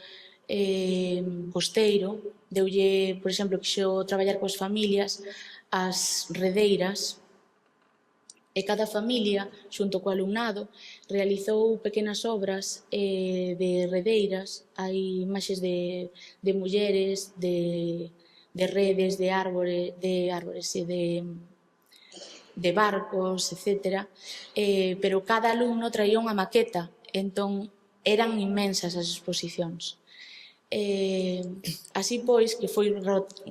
costeiro, deulle, por exemplo, quixo traballar coas familias, as redeiras, e cada familia, xunto co alumnado, realizou pequenas obras de redeiras. Hai imaxes de mulleres, de redes, de barcos, etc. Pero cada alumno traía unha maqueta, entón eran inmensas as exposicións. Así pois, que foi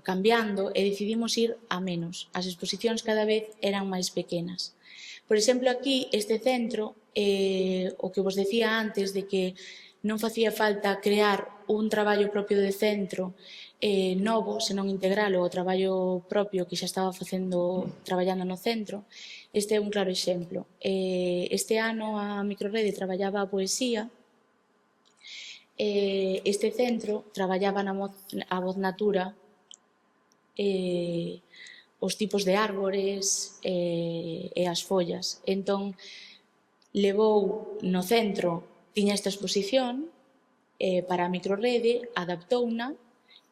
cambiando e decidimos ir a menos. As exposicións cada vez eran máis pequenas. Por exemplo, aquí, este centro, o que vos decía antes de que non facía falta crear un traballo propio de centro novo, senón integral o traballo propio que xa estaba traballando no centro. Este é un claro exemplo. Este ano a microrrede traballaba a poesía Este centro traballaba a voz natura os tipos de árbores e as follas. Entón, levou no centro, tiña esta exposición para a microrrede, adaptouna,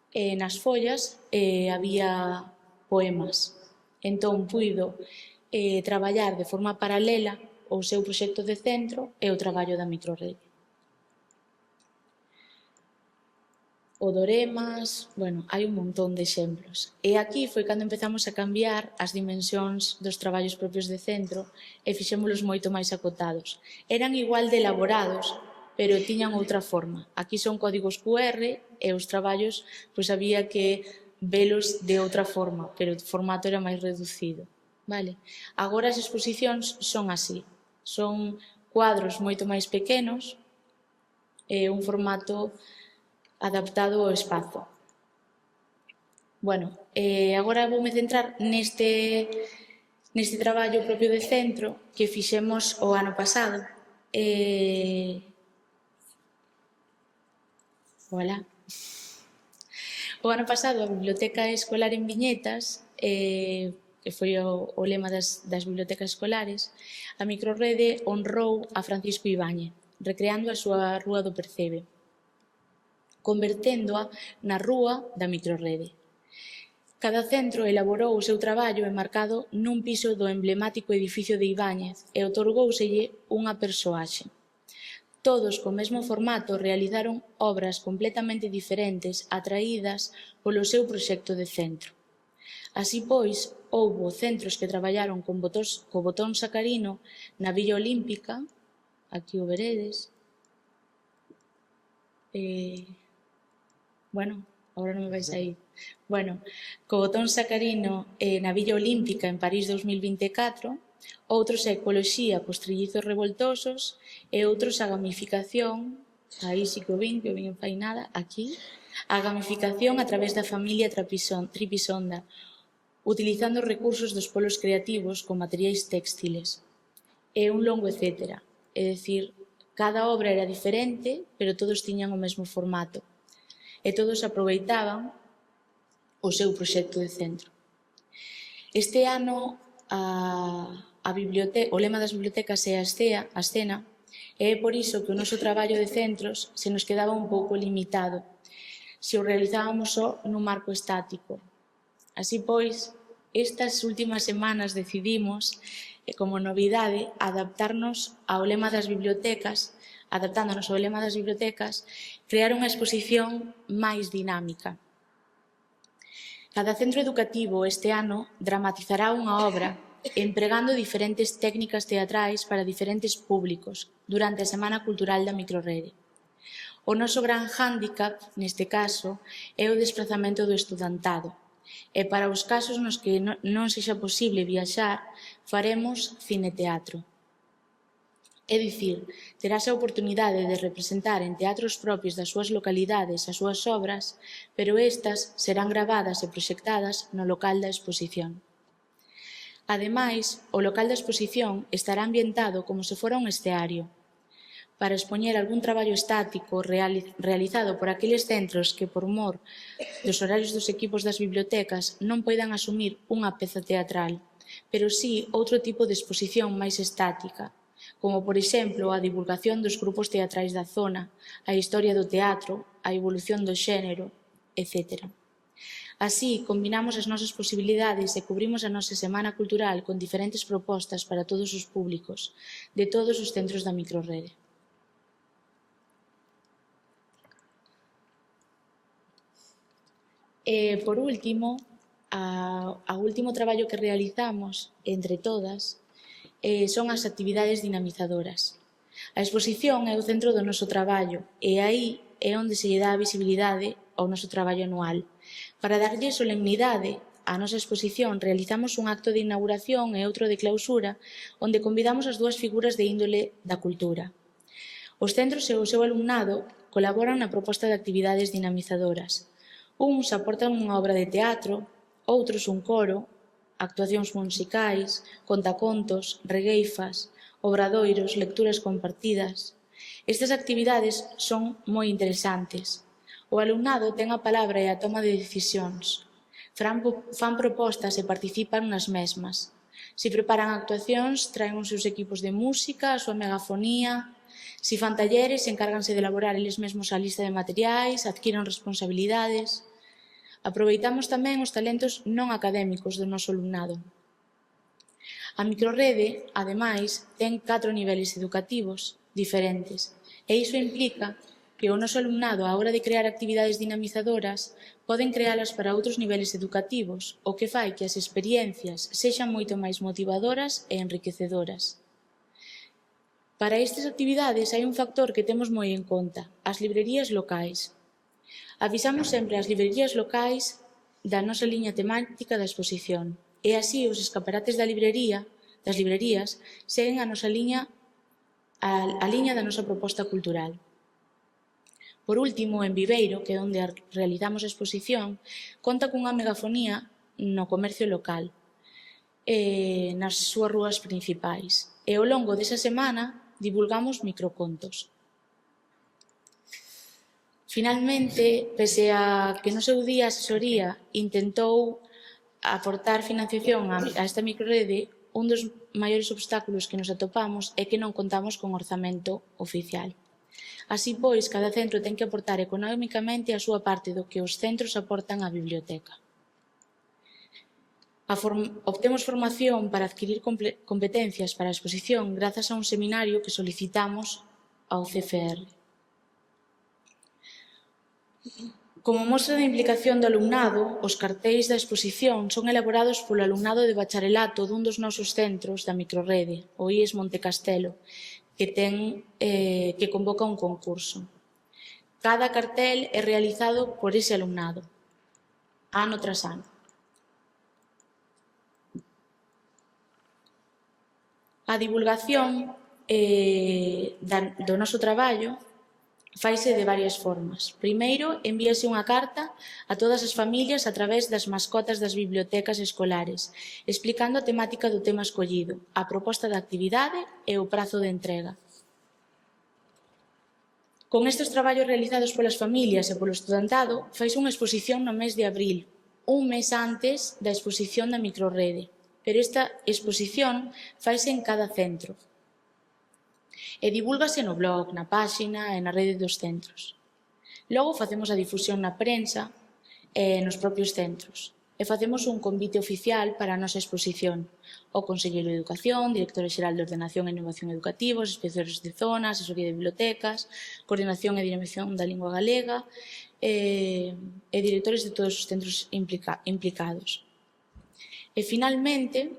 e nas follas había poemas. Entón, puido traballar de forma paralela o seu proxecto de centro e o traballo da microrrede. Odoremas, bueno, hai un montón de exemplos. E aquí foi cando empezamos a cambiar as dimensións dos traballos propios de centro e fixémolos moito máis acotados. Eran igual de elaborados, pero tiñan outra forma. Aquí son códigos QR e os traballos, pois había que velos de outra forma, pero o formato era máis reducido. Vale? Agora as exposicións son así. Son cuadros moito máis pequenos e un formato adaptado ao espazo. Bueno, agora voume centrar neste traballo propio de centro que fixemos o ano pasado. Hola. O ano pasado a Biblioteca Escolar en Viñetas, que foi o lema das bibliotecas escolares, a microrrede honrou a Francisco Ibáñez, recreando a súa Rúa do Percebe, converténdoa na Rúa da microrrede. Cada centro elaborou o seu traballo enmarcado nun piso do emblemático edificio de Ibáñez e outorgóuselle unha persoaxe. Todos co mesmo formato realizaron obras completamente diferentes atraídas polo seu proxecto de centro. Así pois, houbo centros que traballaron co botón sacarino na Villa Olímpica, aquí o veredes. Bueno, agora non me vais a ir. Bueno, co botón sacarino na Villa Olímpica en París 2024, outros a ecoloxía cos trillizos revoltosos e outros a gamificación, aí sí que o vin enfainada, aquí, a gamificación a través da familia Tripisonda, utilizando recursos dos polos creativos con materiais téxtiles. E un longo etcétera, é dicir, cada obra era diferente, pero todos tiñan o mesmo formato, e todos aproveitaban o seu proxecto de centro. Este ano, o lema das bibliotecas é a escena, e é por iso que o noso traballo de centros se nos quedaba un pouco limitado, se o realizábamos só nun marco estático. Así pois, estas últimas semanas decidimos, como novidade, adaptándonos ao lema das bibliotecas, crear unha exposición máis dinámica. Cada centro educativo este ano dramatizará unha obra empregando diferentes técnicas teatrais para diferentes públicos durante a Semana Cultural da Microrrede. O noso gran hándicap, neste caso, é o desprazamento do estudantado, e para os casos nos que non sexa posible viaxar, faremos cineteatro. É dicir, terás a oportunidade de representar en teatros propios das súas localidades as súas obras, pero estas serán gravadas e proxectadas no local da exposición. Ademais, o local da exposición estará ambientado como se fora un esteario, para expoñer algún traballo estático realizado por aqueles centros que, por mor dos horarios dos equipos das bibliotecas, non poidan asumir unha peza teatral, pero sí outro tipo de exposición máis estática, como, por exemplo, a divulgación dos grupos teatrais da zona, a historia do teatro, a evolución do xénero, etc. Así, combinamos as nosas posibilidades e cubrimos a nosa Semana Cultural con diferentes propostas para todos os públicos, de todos os centros da microrrede. E, por último, o último traballo que realizamos, entre todas, son as actividades dinamizadoras. A exposición é o centro do noso traballo e aí é onde se lle dá a visibilidade ao noso traballo anual. Para darlle solemnidade á nosa exposición realizamos un acto de inauguración e outro de clausura onde convidamos as dúas figuras de índole da cultura. Os centros e o seu alumnado colaboran na proposta de actividades dinamizadoras. Uns aportan unha obra de teatro, outros un coro, actuacións musicais, contacontos, regueifas, obradoiros, lecturas compartidas. Estas actividades son moi interesantes. O alumnado ten a palabra e a toma de decisións. Fan propostas e participan nas mesmas. Se preparan actuacións, traen os seus equipos de música, a súa megafonía. Se fan talleres, encárganse de elaborar eles mesmos a lista de materiais, adquiren responsabilidades. Aproveitamos tamén os talentos non académicos do noso alumnado. A microrrede, ademais, ten 4 niveles educativos diferentes, e iso implica que o noso alumnado, á hora de crear actividades dinamizadoras, poden crealas para outros niveles educativos, o que fai que as experiencias sexan moito máis motivadoras e enriquecedoras. Para estas actividades hai un factor que temos moi en conta, as librerías locais. Avisamos sempre as librerías locais da nosa liña temática da exposición, e así os escaparates das librerías, seguen a nosa liña, a liña da nosa proposta cultural. Por último, en Viveiro, que é onde realizamos a exposición, conta cunha megafonía no comercio local, nas súas rúas principais. E ao longo desa semana divulgamos microcontos. Finalmente, pese a que no seu día a asesoría intentou aportar financiación a esta microrede, un dos maiores obstáculos que nos atopamos é que non contamos con orzamento oficial. Así pois, cada centro ten que aportar económicamente a súa parte do que os centros aportan á biblioteca. Obtemos formación para adquirir competencias para a exposición grazas a un seminario que solicitamos ao CFR. Como mostra da implicación do alumnado, os cartéis da exposición son elaborados polo alumnado de bacharelato dun dos nosos centros da microrrede, o IES Montecastelo, que convoca un concurso. Cada cartel é realizado por ese alumnado, ano tras ano. A divulgación do noso traballo faise de varias formas. Primeiro, envíase unha carta a todas as familias a través das mascotas das bibliotecas escolares, explicando a temática do tema escollido, a proposta da actividade e o prazo de entrega. Con estes traballos realizados polas familias e polo estudantado, faise unha exposición no mes de abril, un mes antes da exposición da microrrede, pero esta exposición faise en cada centro. E divúlgase no blog, na páxina e na rede dos centros. Logo facemos a difusión na prensa e nos propios centros. E facemos un convite oficial para a nosa exposición. O Conselleiro de Educación, Directora Xeral de Ordenación e Innovación Educativos, Inspectores de Zona, Asesoría de Bibliotecas, Coordinación e Dinamización da Lingua Galega e directores de todos os centros implicados. E finalmente,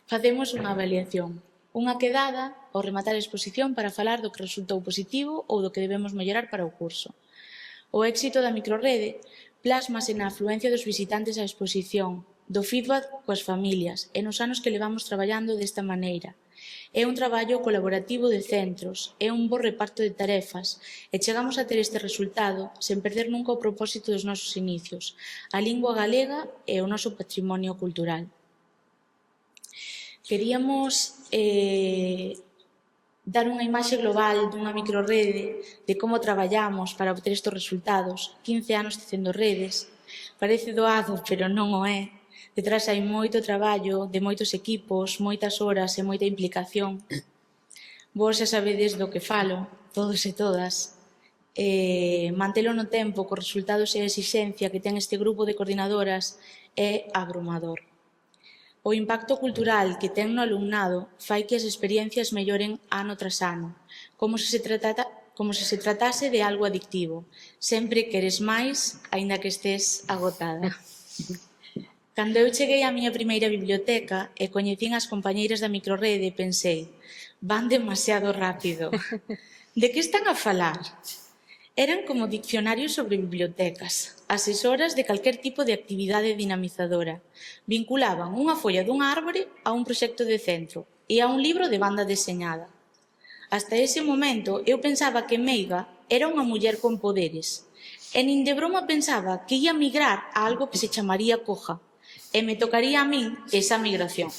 facemos unha avaliación, unha quedada ao rematar a exposición para falar do que resultou positivo ou do que debemos mellorar para o curso. O éxito da microrrede plásmase na afluencia dos visitantes á exposición, do feedback coas familias e nos anos que levamos traballando desta maneira. É un traballo colaborativo de centros, é un bo reparto de tarefas e chegamos a ter este resultado sen perder nunca o propósito dos nosos inicios, a lingua galega e o noso patrimonio cultural. Queríamos dar unha imaxe global dunha microrrede de como traballamos para obter estes resultados. 15 anos tecendo redes. Parece doado, pero non o é. Detrás hai moito traballo de moitos equipos, moitas horas e moita implicación. Vos xa sabedes do que falo, todos e todas. Mantelo no tempo cos resultados e a exixencia que ten este grupo de coordinadoras é abrumador. O impacto cultural que ten no alumnado fai que as experiencias melloren ano tras ano, como se se tratase de algo adictivo. Sempre queres máis, aínda que estés agotada. Cando eu cheguei á miña primeira biblioteca e coñecín as compañeiras da microrrede, pensei, van demasiado rápido. De que están a falar? Eran como diccionarios sobre bibliotecas, asesoras de calquer tipo de actividade dinamizadora. Vinculaban unha folla dunha árbore a un proxecto de centro e a un libro de banda deseñada. Hasta ese momento eu pensaba que meiga era unha muller con poderes e nin de broma pensaba que ia migrar a algo que se chamaría coja e me tocaría a min esa migración.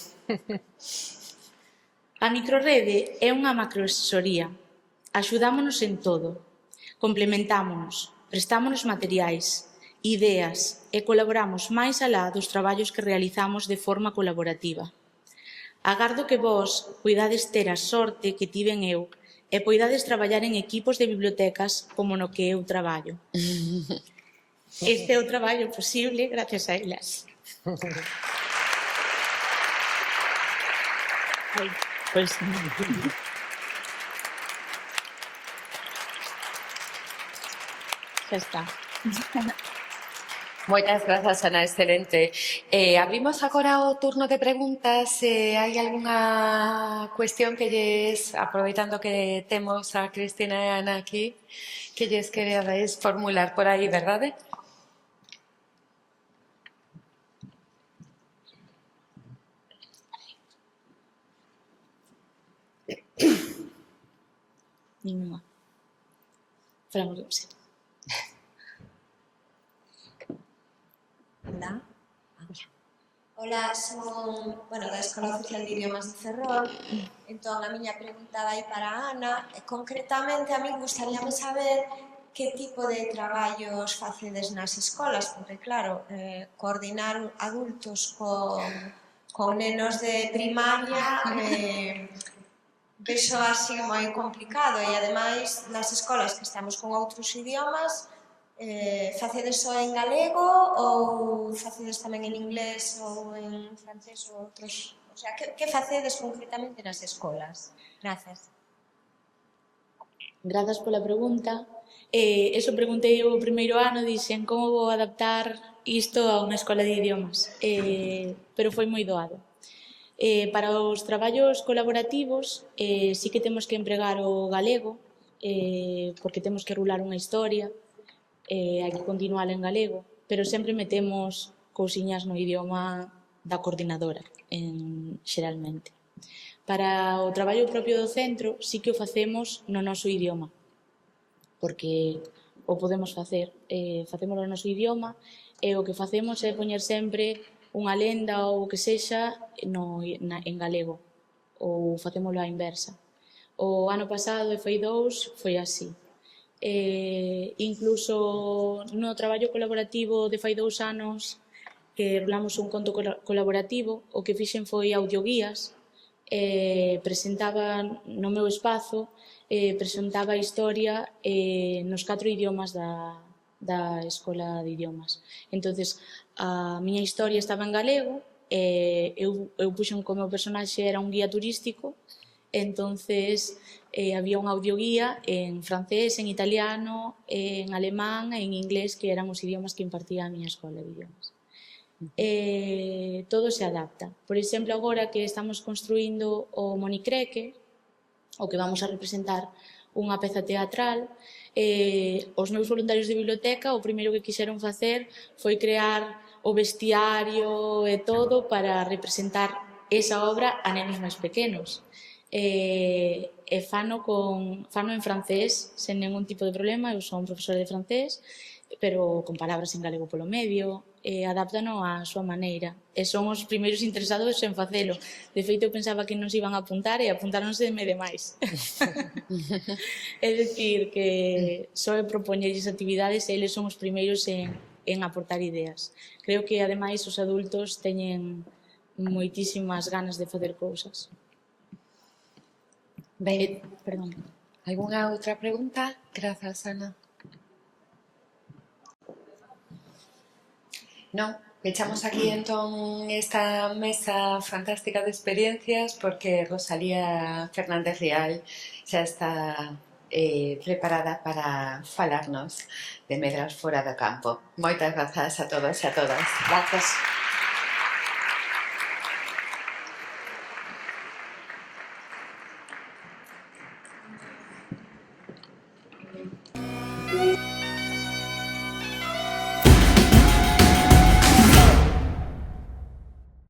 A microrrede é unha macroasesoría. Axudámonos en todo. Complementámonos, prestámonos materiais, ideas e colaboramos máis alá dos traballos que realizamos de forma colaborativa. Agardo que vós poidades ter a sorte que tiven eu e poidades traballar en equipos de bibliotecas como no que eu traballo. Este é o traballo posible gracias a elas. Pois... Xa está. Moitas grazas, Ana, excelente. Abrimos agora o turno de preguntas. Hai algunha cuestión que lles, aproveitando que temos a Cristina e a Ana aquí, que lles queredes formular por aí, verdade? Ninguna. Falamos de música. Hola. Hola, son, da Escola Oficial de Idiomas de Ferrol. Entón, a miña pregunta vai para a Ana. Concretamente, a mí gustaríame saber que tipo de traballos facedes nas escolas, porque, claro, coordinar adultos con nenos de primaria vexo así moi complicado e, ademais, nas escolas que estamos con outros idiomas, facedes só en galego ou facedes tamén en inglés ou en francés ou outros? O sea, que facedes concretamente nas escolas? Grazas. Grazas pola pregunta. Eso preguntei o primeiro ano, dixen como vou adaptar isto a unha escola de idiomas, pero foi moi doado. Para os traballos colaborativos sí que temos que empregar o galego, porque temos que rular unha historia, hai que continuar en galego, pero sempre metemos cousiñas no idioma da coordinadora, xeralmente. Para o traballo propio do centro, sí que o facemos no noso idioma, porque o podemos facer. Facemos no noso idioma e o que facemos é poñer sempre unha lenda ou o que sexa en galego, ou facémolo á inversa. O ano pasado, e foi 2, foi así. Incluso no traballo colaborativo de fai 2 anos que rolamos un conto colaborativo, o que fixen foi audioguías, presentaba no meu espazo, presentaba a historia nos 4 idiomas da Escola de Idiomas. Entonces, a miña historia estaba en galego, eu puxen como o personaxe era un guía turístico, entonces había unha audioguía en francés, en italiano, en alemán e en inglés, que eran os idiomas que impartía a miña escola de idiomas. Todo se adapta. Por exemplo, agora que estamos construindo o Monicreque, o que vamos a representar unha peza teatral, os meus voluntarios de biblioteca o primeiro que quixeron facer foi crear o vestiario e todo para representar esa obra a nenos máis pequenos. E fano en francés sen ningún tipo de problema, eu son profesora de francés, pero con palabras en galego polo medio, adáptano á súa maneira. E son os primeiros interesados en facelo. De feito, eu pensaba que non se iban a apuntar e apuntáronse de máis. É dicir, que só propoñerlles actividades e eles son os primeiros en aportar ideas. Creo que, ademais, os adultos teñen moitísimas ganas de facer cousas. Ben, Perdón. algunha outra pregunta? Grazas, Ana. Non, pechamos aquí entón esta mesa fantástica de experiencias porque Rosalía Fernández Rial xa está preparada para falarnos de medras fora do campo. Moitas grazas a todos e a todas. Grazas.